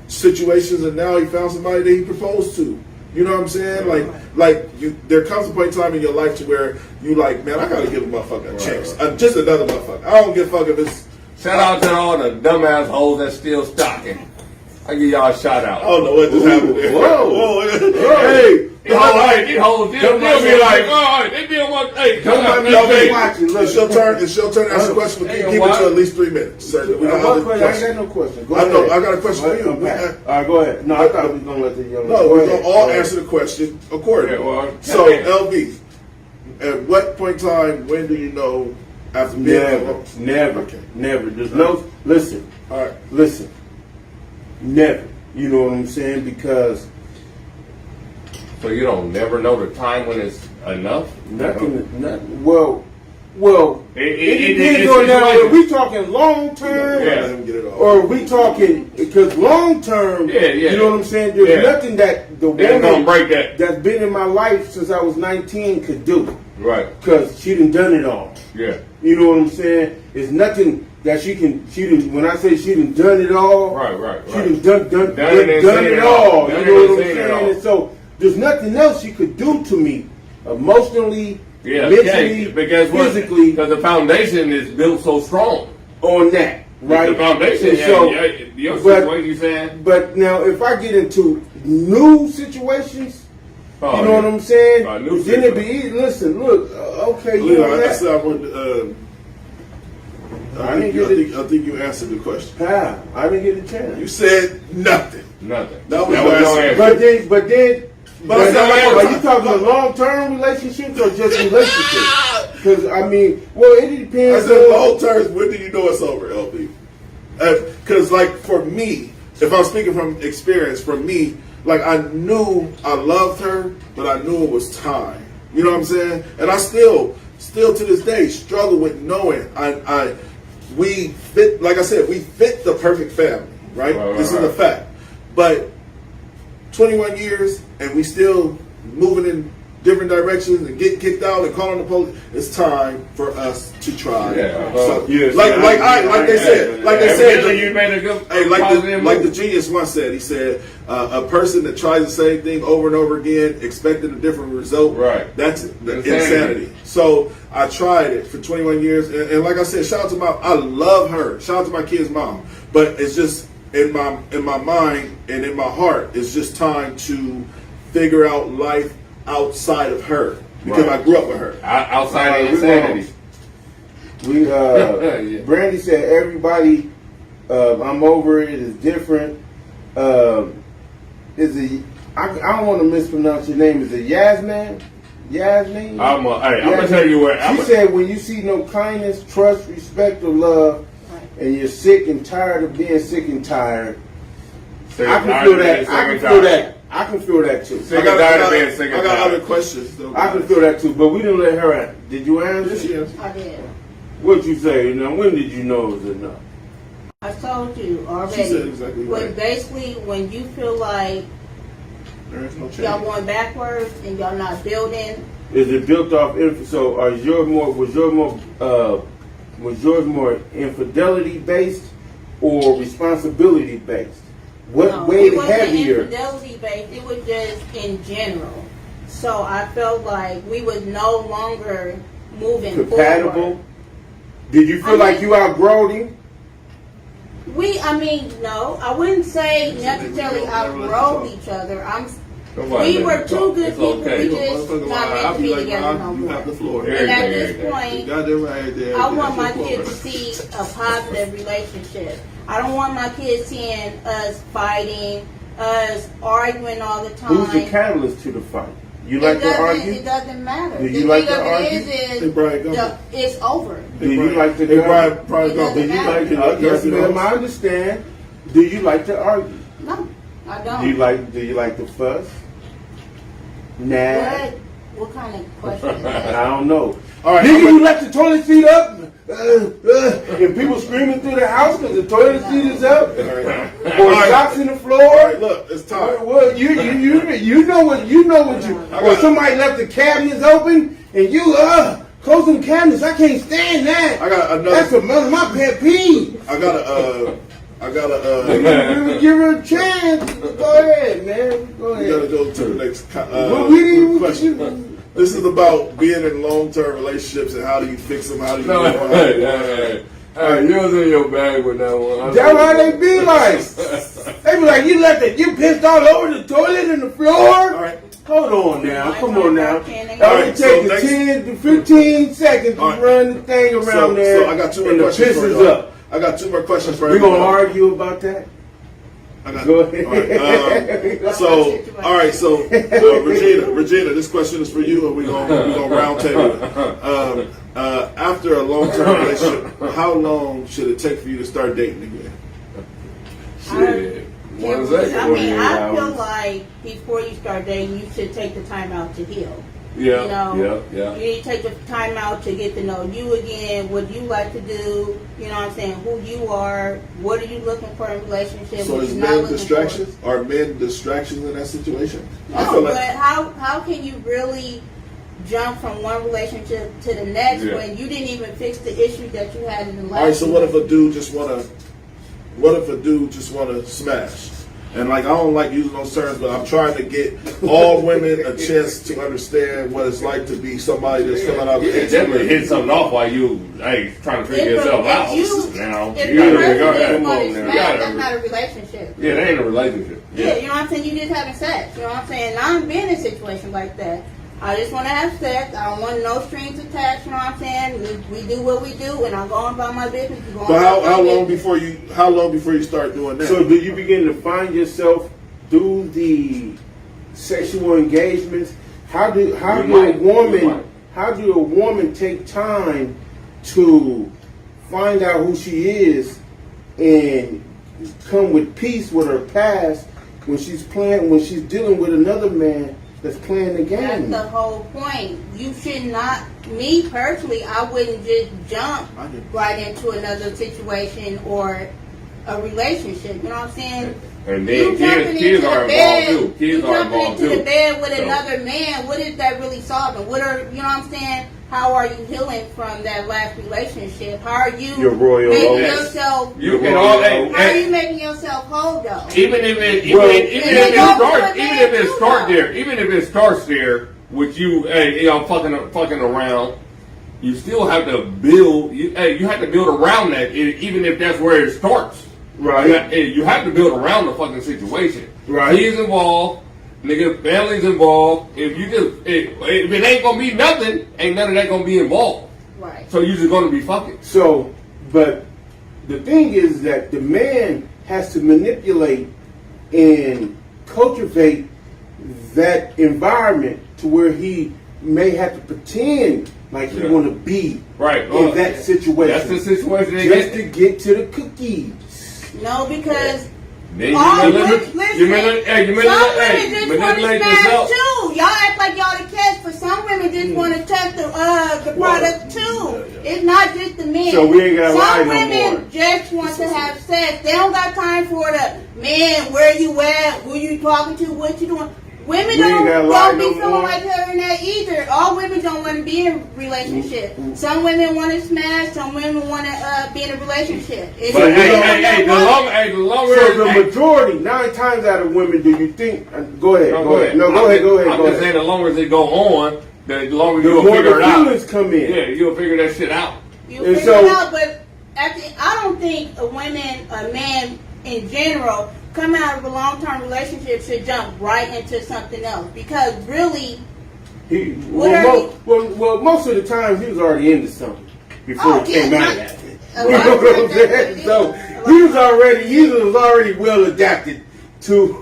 situations, and now he found somebody that he proposed to. You know what I'm saying? There comes a point in time in your life to where you like, man, I gotta give a motherfucker a chance. Just another motherfucker. I don't give a fuck if it's. Shout out to all the dumbass hoes that's still stocking. I give y'all a shout out. I don't know what just happened there. Whoa. Hey, These hoes still Don't be mind like, me. oh, they be on my, hey, Don't mind me. LB, watching. it's your turn. It's your turn to ask a question. But keep it to at least 3 minutes. Sir, we don't have I the ain't got no question. Go I know. ahead. I got a question for you. All right, go ahead. No, I thought we was gonna let the young. No, Go we're ahead. gonna all answer the question accordingly. Yeah, well, So, LB, at what point in time, when do you know after being Never. Okay. Never. There's no. Listen. All right. Listen. Never. You know what I'm saying? Because So you don't never know the time when it's enough? nothing. Well. It depends it's on now. like- Are we talking long term? Yeah. Let him get it off. Or are we talking because long term? Yeah. You know what I'm saying? There's Yeah. nothing that the They're gonna woman break that. that's been in my life since I was 19 could do. Right. Because she done it all. Yeah. You know what I'm saying? It's nothing that she done, when I say she done it all, Right. she done Done it and done seen it it all. all. You Done know it what and I'm seen it saying? all. And so there's nothing else she could do to me emotionally, Yeah. mentally, Because what? physically Because the foundation is built so strong. on that. Right? The foundation. And Yeah, so, your but- situation, you saying? But now, if I get into new situations, Oh, you know yeah. what I'm saying? New Then it be situation. easy. Listen, look, okay, you Leo, know I that. said I would. I didn't get it. I think you answered the question. How? I didn't get a chance. You said nothing. Nothing. That was your your answer. answer. But then, But I said, are like, you talking long-term relationships or just relationships? Because I mean, well, it I depends. said on, long terms. When do you know it's over, LB? Because like for me, if I'm speaking from experience, for me, like I knew I loved her, but I knew it was time. You know what I'm saying? And I still to this day struggle with knowing we fit. Like I said, we fit the perfect family, right? Right, This right. is a fact. But 21 years and we still moving in different directions and getting kicked out and calling the police. It's time for us to try. Yeah. So, Yes, like they Yeah, said, evidently you made a good, Hey, positive like the move. genius once said, he said, a person that tries the same thing over and over again, expecting a different result, Right. that's the Insanity. insanity. So I tried it for 21 years, and like I said, shout out to I love her. Shout out to my kid's mom, but it's just in my mind and in my heart, it's just time to figure out life outside of her because Right. I grew up with her. Outside of Right, insanity. We Yeah. Brandy said everybody. I'm over it. It's different. Is it? I don't want to mispronounce your name. Is it Yasmin? Yasmin? I'm gonna tell you what. She said when you see no kindness, trust, respect, or love, and you're sick and tired of being sick and tired. I can feel that. I can feel that. I can feel that too. Sick and tired of being sick and I got tired. other questions. Though, I can feel that too. But we didn't let her answer. Did you answer? Yes, she answered. I did. What'd you say? Now, when did you know it was enough? I told you already. She said exactly But right. basically, when you feel like There is no change. y'all going backwards and y'all not building, Is it built off? So, was yours more infidelity based or responsibility based? What no, weighed it wasn't heavier? infidelity based. It was just in general. So I felt like we was no longer moving Compatible? forward. Did you feel like you outgrowed him? No, I wouldn't say necessarily outgrow each other. We were two good It's people. okay. We just not meant to be together no You have the more. floor. Yeah. And at Everything. this point, Goddamn right there. I want my kids to see a positive relationship. I don't want my kids seeing us fighting, us arguing all the time. Who's the catalyst to the fight? You like to argue? It doesn't matter. Do The you like thing to of it argue? is Hey, Brian, go. it's over. Do you like to Hey, go? Brian, It go. Do you like to? Can I Yes, be ma'am. honest? I understand. Do you like to argue? No, I don't. Do you like to fuss? Nah. What kind of question is I that? don't know. All right, Nigga, you left the toilet seat up, and people screaming through the house because the toilet seat is up, All right. or All right. socks in the All floor. right, look, it's time. Well, you know what or somebody left the cabinets open and you close them cabinets. I can't stand that. I got another. That's my pet peeve. I gotta. Give her a chance. Go ahead, man. Go We gotta ahead. go to the next Well, we didn't- question. This is about being in long-term relationships and how do you fix them? How do you? No, move on? hey, you was in your bag with that one. That's how they be like. They be like, you pissed all over the toilet and the floor. All right. Hold on now. Come on now. It All only right, so take next- 10 to 15 seconds to All right. run the thing around there. So I got two more and the questions piss for is you. up. I got two more questions for We gonna everybody. argue about that? I got, Go ahead. All right, so Regina, this question is for you, and we're gonna round table it. After a long-term relationship, how long should it take for you to start dating again? Shit. One second. I feel like before you start dating, you should take the time out to heal. Yeah, You know, yeah. You need to take the time out to get to know you again, what you like to do, you know what I'm saying, who you are, what are you looking for in a relationship, So what is you're not men looking distractions? Are men distractions in that situation? for. I No, feel but like how can you really jump from one relationship to the next Yeah. when you didn't even fix the issues that you had in the last all right. So what if relationship? a dude just wanna smash? And like I don't like using those terms, but I'm trying to get all women a chance to understand what it's like to be somebody that's filling out. Yeah, the definitely hit something off while you trying to figure If yourself if out. you- Now if you the gotta person figure out just that. wanted to now. smash, You gotta- that's not a relationship. Yeah, that ain't a relationship. Yeah, you know what I'm saying? You just having sex. You know what I'm saying? And I've been in a situation like that. I just want to have sex. I don't want no strings attached. You know what I'm saying? We do what we do, and I'm going about my business. You going But about how your long business. before you start doing that? So do you begin to find yourself through the sexual engagements? How do a woman take time to find out who she is and come with peace with her past when she's dealing with another man that's playing the That's game? the whole point. You should not. Me personally, I wouldn't just jump right into another situation or a relationship. You know what I'm saying? And You then jumping kids into are the bed. involved too. You Kids are jumping involved into too. the bed with So- another man. What is that really solving? What are you know what I'm saying? How are you healing from that last relationship? How are you Your royal making oats. yourself? You can all How are you that. making yourself whole though? Even if it Well, even if it starts there with you, hey, fucking around, you still have to build. You have to build around that, even if that's where it starts. Right. You have to build around the fucking situation. Right. He's involved. Nigga, family's involved. If it ain't gonna be nothing, ain't none of that gonna be involved. Right. So you're just gonna be fucking. So, but the thing is that the man has to manipulate and cultivate that environment to where he may have to pretend like he Yeah. want to be Right. in that situation. That's the situation they just get. to get to the cookies. No, because Then you all manipulate- women, you listen, manipulate- hey, you some manipulate- women just want to manipulate smash yourself. too. Y'all act like y'all the catch, but some women just want to test the product too. It's not just the men. So we ain't gotta lie Some no women more. just want to have sex. They don't got time for the man. Where you at? Who you talking to? What you doing? Women We ain't gotta lie don't be no feeling more. like her in that either. All women don't want to be in a relationship. Some women want to smash. Some women want to be in a relationship. It's But hey, just hey, hey, the one. longer, So the hey, majority, 9 times out of women, do you think? Go ahead. no, Go ahead. No, I'm go ahead. Go just- ahead. I'm Go just ahead. saying, the longer they go on, the longer The you'll more figure the it out. feelings come in. Yeah, you'll figure that shit out. You And figure so- it out, but I don't think a man in general, coming out of a long-term relationship should jump right into something else because really, Well, are most of the time he was already into something before Oh, he came yeah, out of not- that. a You lot know of what I'm times that's what saying? it So is. he was already well adapted to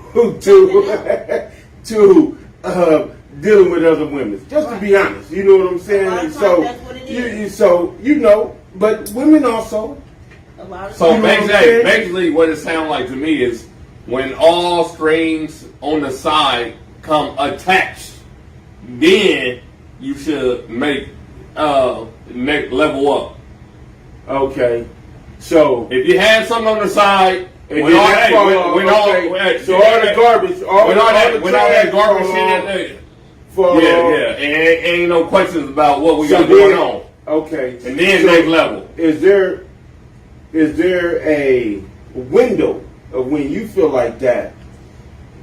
dealing with other women. Just to be honest, you know what I'm saying? A lot of And times so that's what it is. so you know, but women also. a lot of So You know what I'm saying? basically, what it sounds like to me is when all strings on the side come attached, then you should make level up. Okay, so. If you have something on the side, And when then all that that, fall when off, all, okay. when- So all the garbage, all when the- all all that, the when all that trash garbage fall shit, off. that, For, yeah, and ain't no questions about what we So got going then- on, Okay. and then So next level. Is there a window of when you feel like that?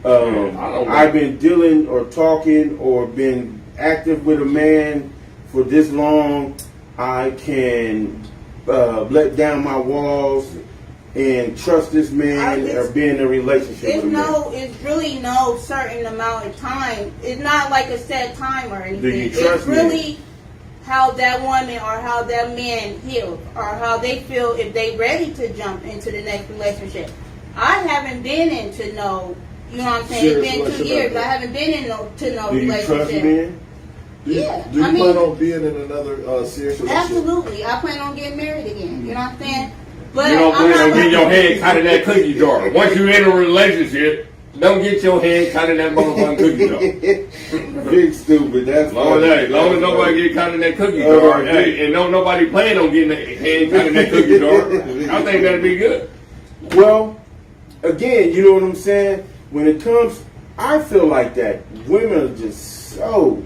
I don't know. I've been dealing or talking or been active with a man for this long. I can let down my walls and trust this man or be in a relationship with a man. it's really no certain amount of time. It's not like a set time or anything. Do you trust it's me? really how that woman or how that man feels or how they feel if they ready to jump into the next relationship. I haven't been into no, you know what I'm saying? Serious It's been 2 relationship. years. I haven't been in to no Do you trust relationship. men? Yeah, Do you I mean- plan on being in another serious relationship? Absolutely. I plan on getting married again. You know what I'm saying? But You don't I'm plan not on getting your like- hand caught in that cookie jar. Once you're in a relationship, don't get your hand caught in that motherfucking cookie jar. Big stupid. That's Long as nobody get caught in that cookie jar, hey, and don't nobody plan on getting their hand caught in that cookie jar, I think that'd be good. Well, again, you know what I'm saying? When it comes, I feel like that women are just so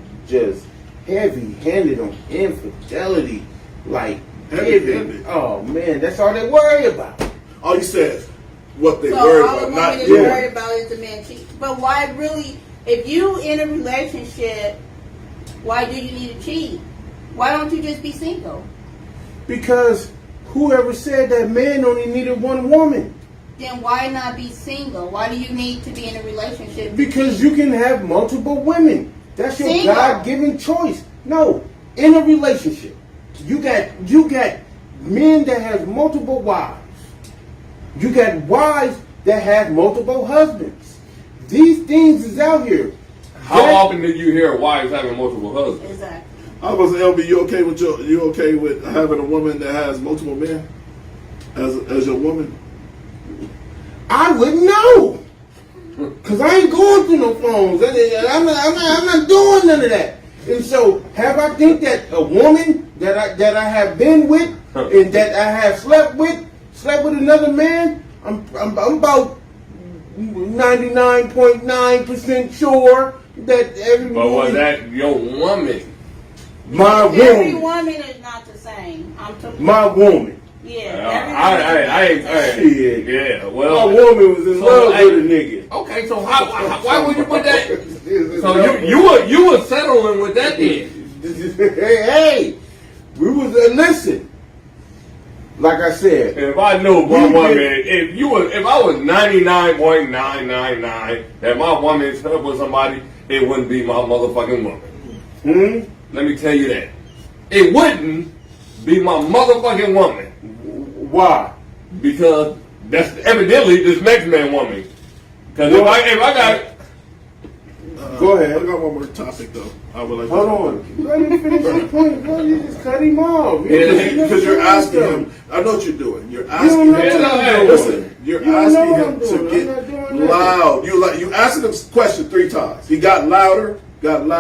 heavy-handed on infidelity. Like, Heavy-handed. oh man, that's all they worry about. All you said is what they So worry all the about, not women is doing. worried about is the man cheat. But why really, if you in a relationship, why do you need to cheat? Why don't you just be single? Because whoever said that man only needed one woman? Then why not be single? Why do you need to be in a relationship? Because you can have multiple women. That's your Single. God-given choice. No, in a relationship, you got men that has multiple wives. You got wives that have multiple husbands. These things is out here. How That- often do you hear wives having multiple husbands? Exactly. I was LB. You okay with you okay with having a woman that has multiple men as your woman? I wouldn't know. Cause I ain't going through no phones. I'm not doing none of that. And so, have I think that a woman that I have been with and that I have slept with another man? I'm about 99.9% sure that every But was woman, that your woman? my Every woman, woman is not the same. I'm talking. my woman. Yeah. Shit. Yeah, My well, woman was in So, love hey, with a nigga. okay, so why would you put that? So you were settling with that then? hey, we was listen. Like I said, If I knew my We woman, did- if I was 99.999 that my woman slept with somebody, it wouldn't be my motherfucking woman. Let me tell you that. It wouldn't, be my motherfucking woman. Why? Because that's evidently this next man woman. Because if I got Go ahead. I got one more topic though. I would like. Hold on. Let him finish his point, bro. You just cut him off. Because you're asking him. I know what you're doing. You're asking know him. what I'm doing. Listen, you're You don't know asking what him I'm to doing. I'm not get doing that. loud. You asking him a question 3 times. He got louder, and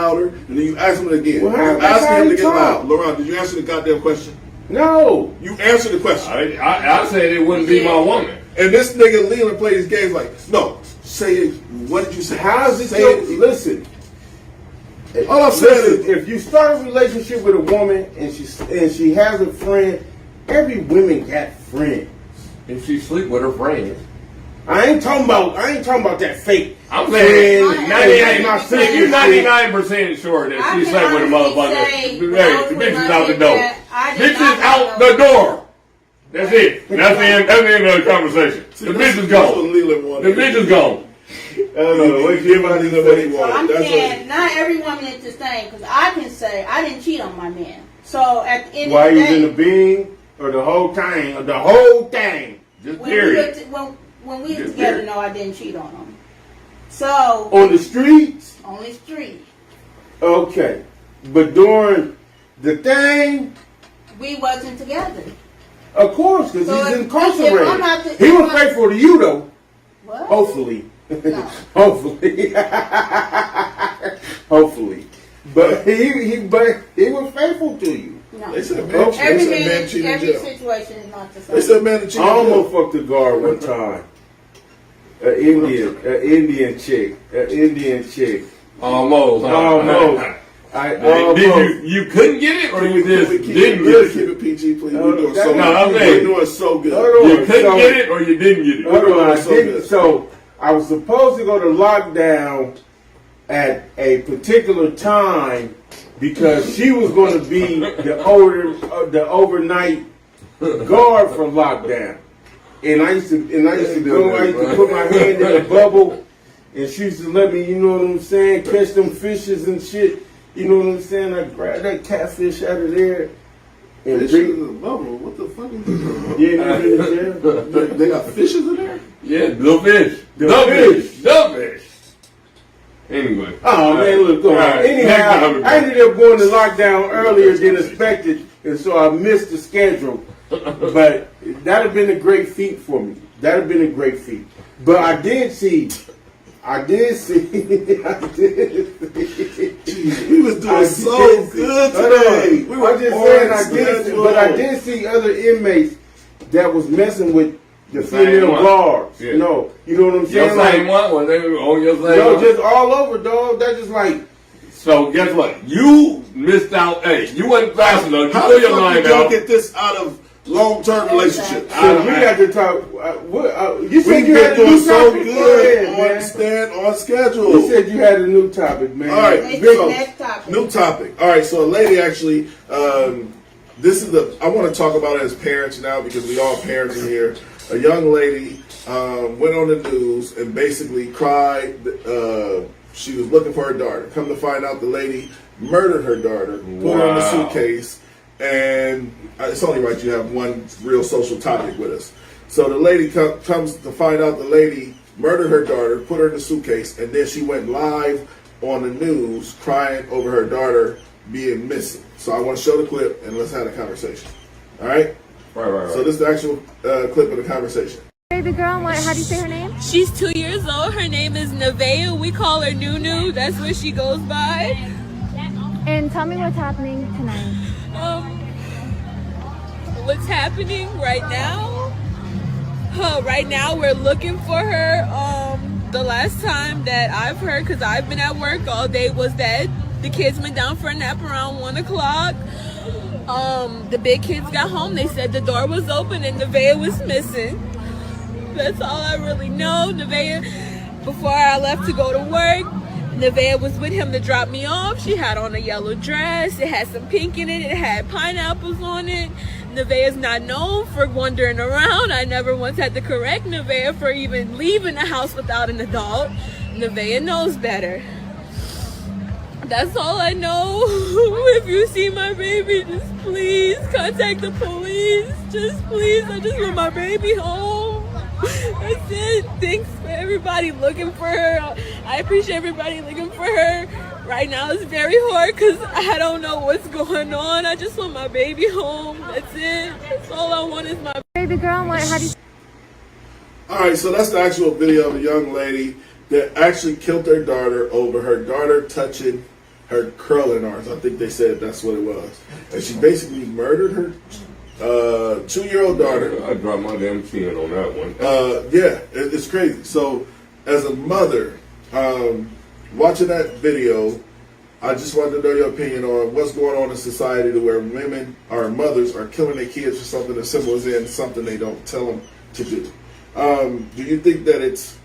then you ask him it again. Well, how- You're that's asking how him he to get talk. loud. Laurent, did you answer the goddamn question? No. You answered the question. I said it wouldn't be my woman. And this nigga Leland played his games like, no, say it. What did you say? How is it say your, listen. All I'm saying Listen, is, if you start a relationship with a woman and she has a friend, every woman got friends. If she sleep with her friends. I ain't talking about that fake. I'm saying friend, 99, my if you're sister 99% sure that I she can slept with a honestly motherfucker. say, Hey, when the I was bitch with is my out the big door. dad, I did Bitch is not out know. the door. That's it. That's the end of the conversation. The bitch is that's what gone. Leland The wanted. bitch is gone. Everybody know what he So wanted. I'm That's saying not every woman is the same because I can say I didn't cheat on my man. So at the end While of he the was in the day, being or the whole thing, or the whole thing. Just when we period. were when we were Just together, period. no, I didn't cheat on him. So On the streets? on the street, Okay. But during the thing, we wasn't together. of course, because So he's if incarcerated. I'm not the- He was faithful to you, though. What? Hopefully. No. Hopefully. Hopefully. But he was faithful to you. No. They said man, Every they said man man, cheated in every jail. situation is not the same. They said man to cheat I in jail. almost fucked a guard one time. An Indian chick. Almost. huh? Almost. Did you couldn't get it or you just Can we didn't keep get it, keep it? it PG, please? No, We're doing that so was- No, I'm good. saying- We're doing so good. Hold on. You couldn't So- get it or you didn't get it. Hold on, I So didn't. good. So I was supposed to go to lockdown at a particular time because she was going to be the overnight guard for lockdown. And I used to put my hand in the bubble, and she used to let me, you know what I'm saying, catch them fishes and shit. You know what I'm saying? I grab that catfish out of there and Fishes bring. in the bubble. What the fuck is this? Yeah, you know what I'm saying? They got fishes in there? Yeah, the fish. The The fish. fish. The fish. Anyway. Oh man, look, go on. Alright, next Anyhow, topic. I ended up going to lockdown earlier than expected, and so I missed the schedule. But that'd have been a great feat for me. That'd have been a great feat. But I did see. We was doing so good today. We were I'm just on saying schedule. but I did see other inmates that was messing with the Same female one. guards. Yeah. No, you know what I'm Your saying? same one? Was they on your same Yo, one? just all over, dog. That's just like. So guess what? You missed out. Hey, you wasn't fast enough. You How threw the your fuck line did y'all out. get this out of long-term relationship? So we got to talk. You said We've you had been a doing new so topic. Go good ahead, on stand on schedule. You said you had a new topic, man. All right, Next- so, next topic. new topic. All right, so a lady actually, this is the, I want to talk about it as parents now because we all parents in here. A young lady went on the news and basically cried. She was looking for her daughter. Come to find out, the lady murdered her daughter, put her in a Wow. suitcase, and it's only right you have one real social topic with us. So the lady comes to find out the lady murdered her daughter, put her in a suitcase, and then she went live on the news crying over her daughter being missing. So I want to show the clip and let's have a conversation. All right? Right. So this is the actual clip of the conversation. Baby girl, how do you say her name? She's 2 years old. Her name is Nevaeh. We call her Nunu. That's what she goes by. And tell me what's happening tonight. What's happening right now? Right now, we're looking for her. The last time that I've heard, because I've been at work all day, was that the kids went down for a nap around 1 o'clock. The big kids got home. They said the door was open and Nevaeh was missing. That's all I really know. Nevaeh, before I left to go to work, Nevaeh was with him to drop me off. She had on a yellow dress. It had some pink in it. It had pineapples on it. Nevaeh is not known for wandering around. I never once had to correct Nevaeh for even leaving the house without an adult. Nevaeh knows better. That's all I know. If you see my baby, just please contact the police. Just please, I just want my baby home. That's it. Thanks for everybody looking for her. I appreciate everybody looking for her. Right now it's very hard because I don't know what's going on. I just want my baby home. That's it. That's all I want is my Baby girl, how do you All right, so that's the actual video of a young lady that actually killed her daughter over her daughter touching her curling irons. I think they said that's what it was. And she basically murdered her 2-year-old daughter. I dropped my damn chin on that one. Yeah, it's crazy. So, as a mother, watching that video, I just wanted to know your opinion on what's going on in society to where women or mothers are killing their kids for something as simple as in something they don't tell them to do. Do you think that it's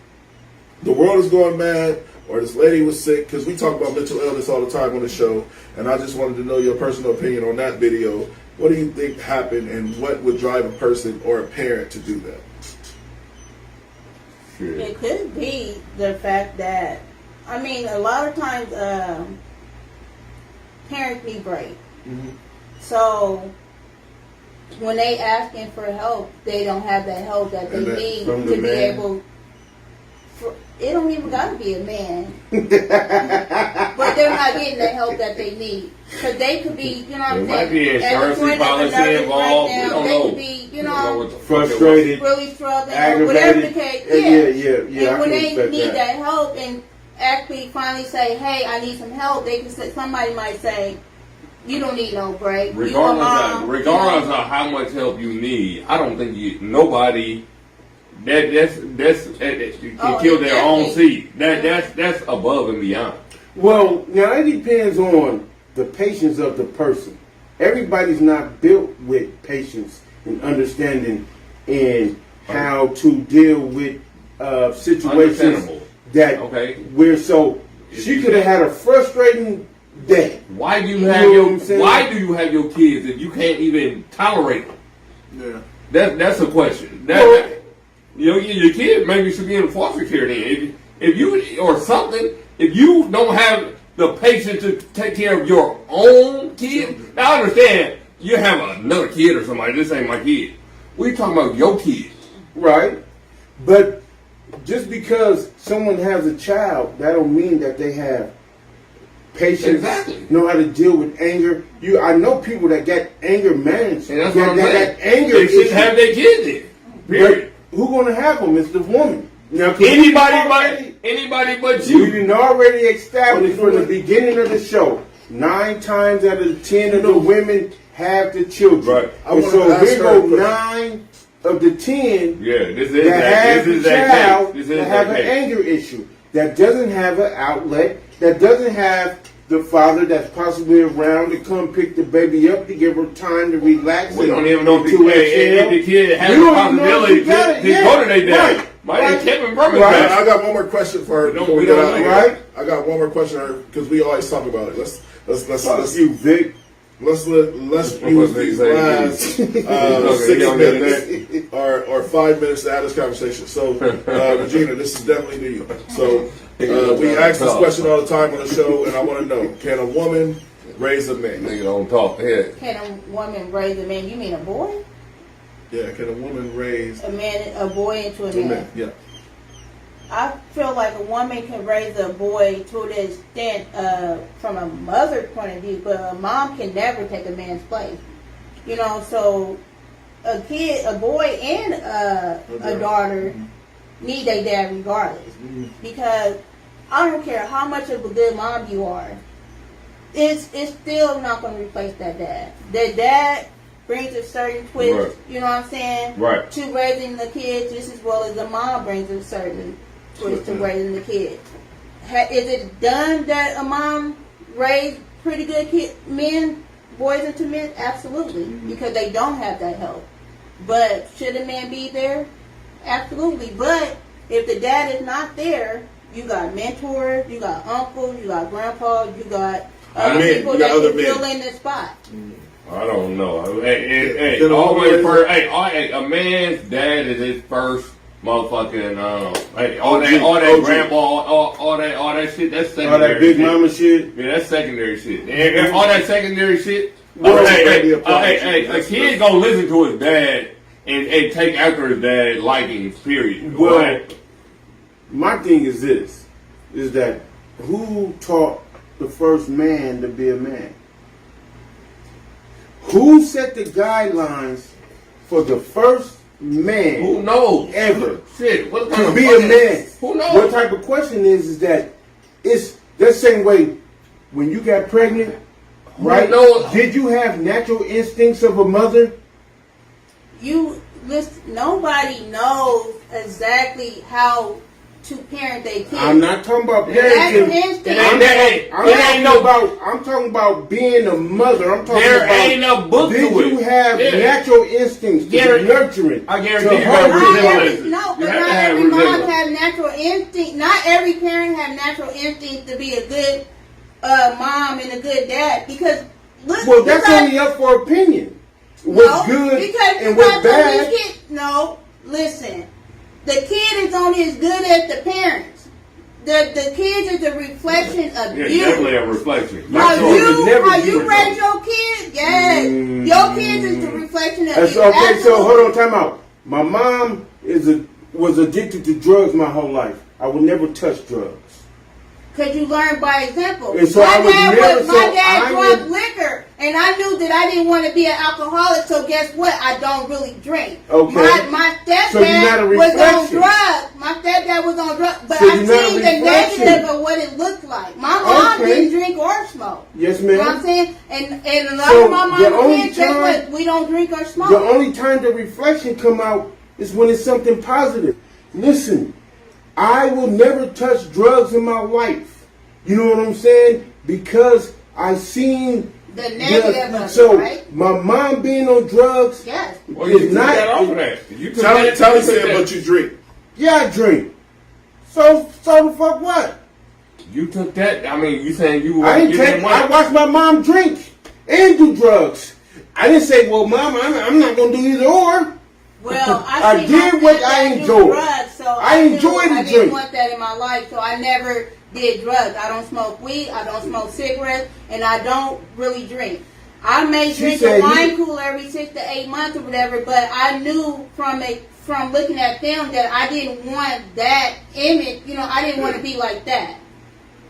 the world is going mad, or this lady was sick? Because we talk about mental illness all the time on the show, and I just wanted to know your personal opinion on that video. What do you think happened, and what would drive a person or a parent to do that? Shit. It could be the fact that, I mean, a lot of times parents need break. So when they asking for help, they don't have that help that they And that need from to the be man. able. It don't even got to be a man, but they're not getting the help that they need because they could be, you know what I'm There might saying? be at the insurance point of policy another involved. We breakdown, don't they know. could be, We don't know what the fuck it was. Frustrated. really struggling or whatever the Aggravated. case. Yeah. And I when can they respect need that. that help and actually finally say, "Hey, I need some help," they can say, somebody might say, "You don't need no break." You a mom, Regardless of how much help you need, I don't think nobody that's can Oh, kill their own definitely. seed. That's above and beyond. Well, now it depends on the patience of the person. Everybody's not built with patience and understanding and how to deal with situations Understandable. that Okay. where so she could have had a frustrating day. Why do you You have know your what I'm saying? Why do you have your kids if you can't even tolerate them? Yeah. That's a question. Well- Your kid maybe should be in foster care then. If you or something, if you don't have the patience to take care of your own kid, now I understand you have another kid or somebody. This ain't my kid. We talking about your kid. Right? But just because someone has a child, that don't mean that they have patience, Exactly. know how to deal with anger. I know people that got anger managed. And that's what I'm saying. That anger They should issue. have their kid then. Period. But who gonna have them? It's the woman. Now, 'cause Anybody but we you. didn't already established from the beginning of the show. 9 times out of 10 of the women have the children. Right. I And wanna so ask here her go a question. 9 of the 10 Yeah, this is that that. have This is the that child case. This that is have that an case. anger issue, that doesn't have an outlet, that doesn't have the father that's possibly around to come pick the baby up to give her time to relax. We and don't even know if to the exhale. kid has We the don't even know if possibility he got to it go yet. to their dad. Right. Might Right. be Kevin Berman. Right. I got one more question for her We before we don't get out of know, here. right? I got one more question for her because we always talk about it. Fuck you, Vic. Let's use these last 6 minutes or 5 minutes to have this conversation. So, Regina, this is definitely to you. So, we ask this question all the time on the show, and I want to know: can a woman raise a man? Nigga don't talk. Yeah. Can a woman raise a man? You mean a boy? Yeah, can a woman raise A boy into a a man? man? Yeah. I feel like a woman can raise a boy to the extent from a mother's point of view, but a mom can never take a man's place. You know, so a boy and a daughter need their dad regardless. Because I don't care how much of a good mom you are, it's still not going to replace that dad. That dad brings a certain twist, Right. you know what I'm saying? Right. To raising the kids just as well as the mom brings a certain twist to raising the kids. Is it done that a mom raised pretty good boys into men? Absolutely, because they don't have that help. But should a man be there? Absolutely. But if the dad is not there, you got mentors, you got uncles, you got grandpa, you got other Men, people you that got other can men. fill in the spot. I don't know. Hey, Can a woman always raise first. Hey, a man's dad is his first motherfucking. Hey, all that OG. grandpa, all that shit. That's All secondary. that big shit. mama shit. Yeah, that's secondary shit. And all that secondary shit. Well, hey, a kid gonna listen to his dad and take after his dad likings. Period. Well, Right? my thing is this: is that who taught the first man to be a man? Who set the guidelines for the first man Who knows? ever Shit. What kind to of be a fucking- man? Who knows? What type of question is that it's the same way when you got pregnant, right? knows? Did you have natural instincts of a mother? You listen. Nobody knows exactly how to parent their kids. I'm not talking about Natural parenting. instinct. I'm talking about being a mother. I'm talking There about ain't no book did to it. you have Yeah. natural instincts to Guarantee- be nurturing? I guarantee to you hug got with resemblance. them? No, You but have to not have every mom resemblance. have natural instinct. Not every parent have natural instinct to be a good mom and a good dad. Because look, Well, that's because- only up for opinion. What's no, good because and you what's got some of bad. these kids. No, listen. The kid is only as good as the parents. The kids is a reflection of Yeah, you. definitely a reflection. How That's all. you, Never how do you it, raise though. your kids? Yes. Your kids is the reflection of That's you. okay. So hold on, time out. My mom was addicted to drugs my whole life. I would never touch drugs. Because you learn by example. And so I would never- My so dad I drank would- liquor, and I knew that I didn't want to be an alcoholic. So guess what? I don't really drink. Okay. My So you're not a stepdad was on reflection. drugs. My stepdad was on drugs, but So I you're not a seen the reflection. negative of what it looked like. My mom Okay. didn't drink or smoke. Yes, You know what I'm ma'am. saying? And a lot So of my the mama only kids, guess time- what? We don't drink or smoke. The only time the reflection come out is when it's something positive. Listen, I will never touch drugs in my life. You know what I'm saying? Because I seen The negative of it, so right? my mom being on drugs Yes. Well, you is took not. that off of that. You took Tell that- me you took said, that- but you drink. Yeah, I drink. So the fuck what? You took that. I mean, you saying you I didn't you take. I want- watched my mom drink and do drugs. I didn't say, well, mom, I'm not gonna do either or. Well, I I, did what I enjoyed. Drugs, so I knew enjoyed the I drink. didn't want that in my life, so I never did drugs. I don't smoke weed, I don't smoke cigarettes, and I don't really drink. I may She drink said a wine you- cooler every 6 to 8 months or whatever, but I knew from looking at them that I didn't want that image. You know, I didn't want to be like that.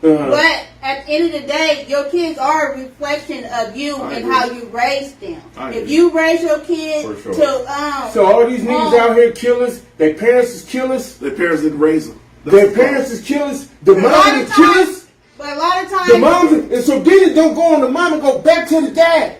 Uh-huh. But at the end of the day, your kids are a reflection of you I and agree. how you raised them. I If agree. you raise your kids For sure. to So all these niggas out here killers, their parents is killers, Their parents didn't raise them. That's their the problem. parents is killers, the A lot mom of is killers, times, but a lot of times, the moms, and so then it don't go on the mom and go back to the dad.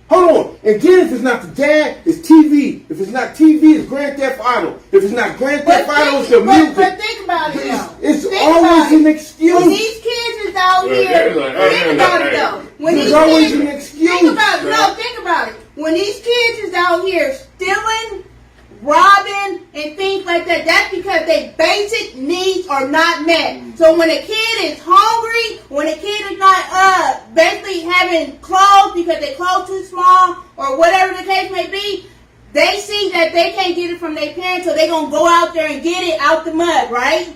Hold on, and then if it's not the dad, it's TV. If it's not TV, it's Grand Theft Auto. If it's not Grand Theft Auto, it's the music. but think about it though. It's Think always about an it. excuse. When these kids is out Yeah, here, there's a- think about it though. When There's these always kids, an excuse. think about it. Yeah. No, think about it. When these kids is out here stealing, robbing, and things like that, that's because their basic needs are not met. So when a kid is hungry, when a kid is not basically having clothes because their clothes too small or whatever the case may be, they see that they can't get it from their parents, so they're going to go out there and get it out the mud, right?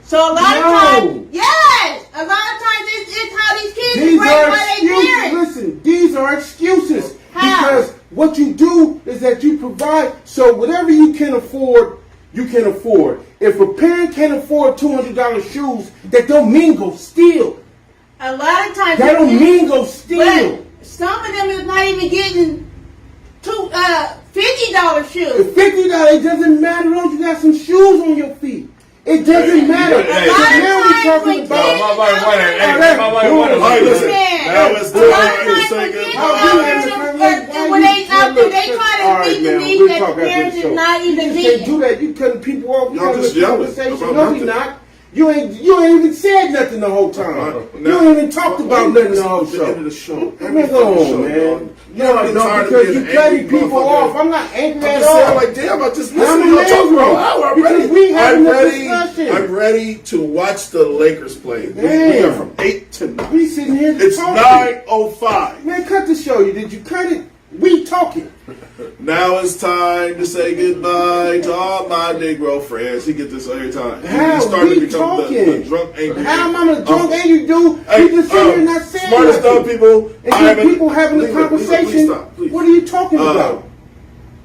So a lot of No. times, yes, a lot of times it's how these kids These are raised are by their excuses. parents. Listen, these are excuses. How? Because what you do is that you provide. So whatever you can afford, you can afford. If a parent can't afford $200 shoes, that don't mean go steal. A lot of times, That don't it's- mean go steal. But some of them is not even getting $50 shoes. If $50, it doesn't matter. Don't you got some shoes on your feet? It doesn't matter. Hey, So a lot of now we're times talking when about. kids- My wife wanted- hey, All right. my wife wanted- All right, listen. Man, Now let's a do lot it. of times when Second. kids How out you there, understand when they out there, they All try to right, meet the man, needs we'll that talk the after parents the is show. not You even just can't do meeting. that. You cutting people off. Y'all You just having a yelling conversation. about No, you nothing. not. You ain't even said nothing the whole time. You ain't even talked about nothing the whole At the end of show. the show. Man, go on, man. No, because you cutting people off. I'm not angry I'm at just saying, all. like, damn, I just I'm listened to y'all talk angry. for an hour. I'm Because ready. we having I'm a ready. discussion. I'm ready to watch the Lakers play. We Damn. are from 8 to 9. We sitting here It's talking. 9:05. Man, cut the show. Did you cut it? We talking. Now it's time to say goodbye to all my Negro friends. He gets this every time. How He started we to become talking? the drunk angry. How am I the drunk angry dude? Hey, You just sitting here not saying smartest dumb nothing. people. And I then haven't- people having a Leave it, leave it, conversation. please stop, please. What are you talking about?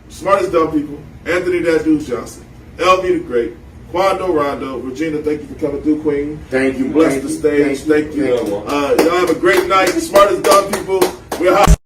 Smartest dumb people. Anthony That Dude Johnson. LB the Great. Quando Rondo. Regina, thank you for coming through, Queen. Thank you. Bless thank the you, stage. Thank you. Thank you. Y'all have a great night. Smartest dumb people. We're hot.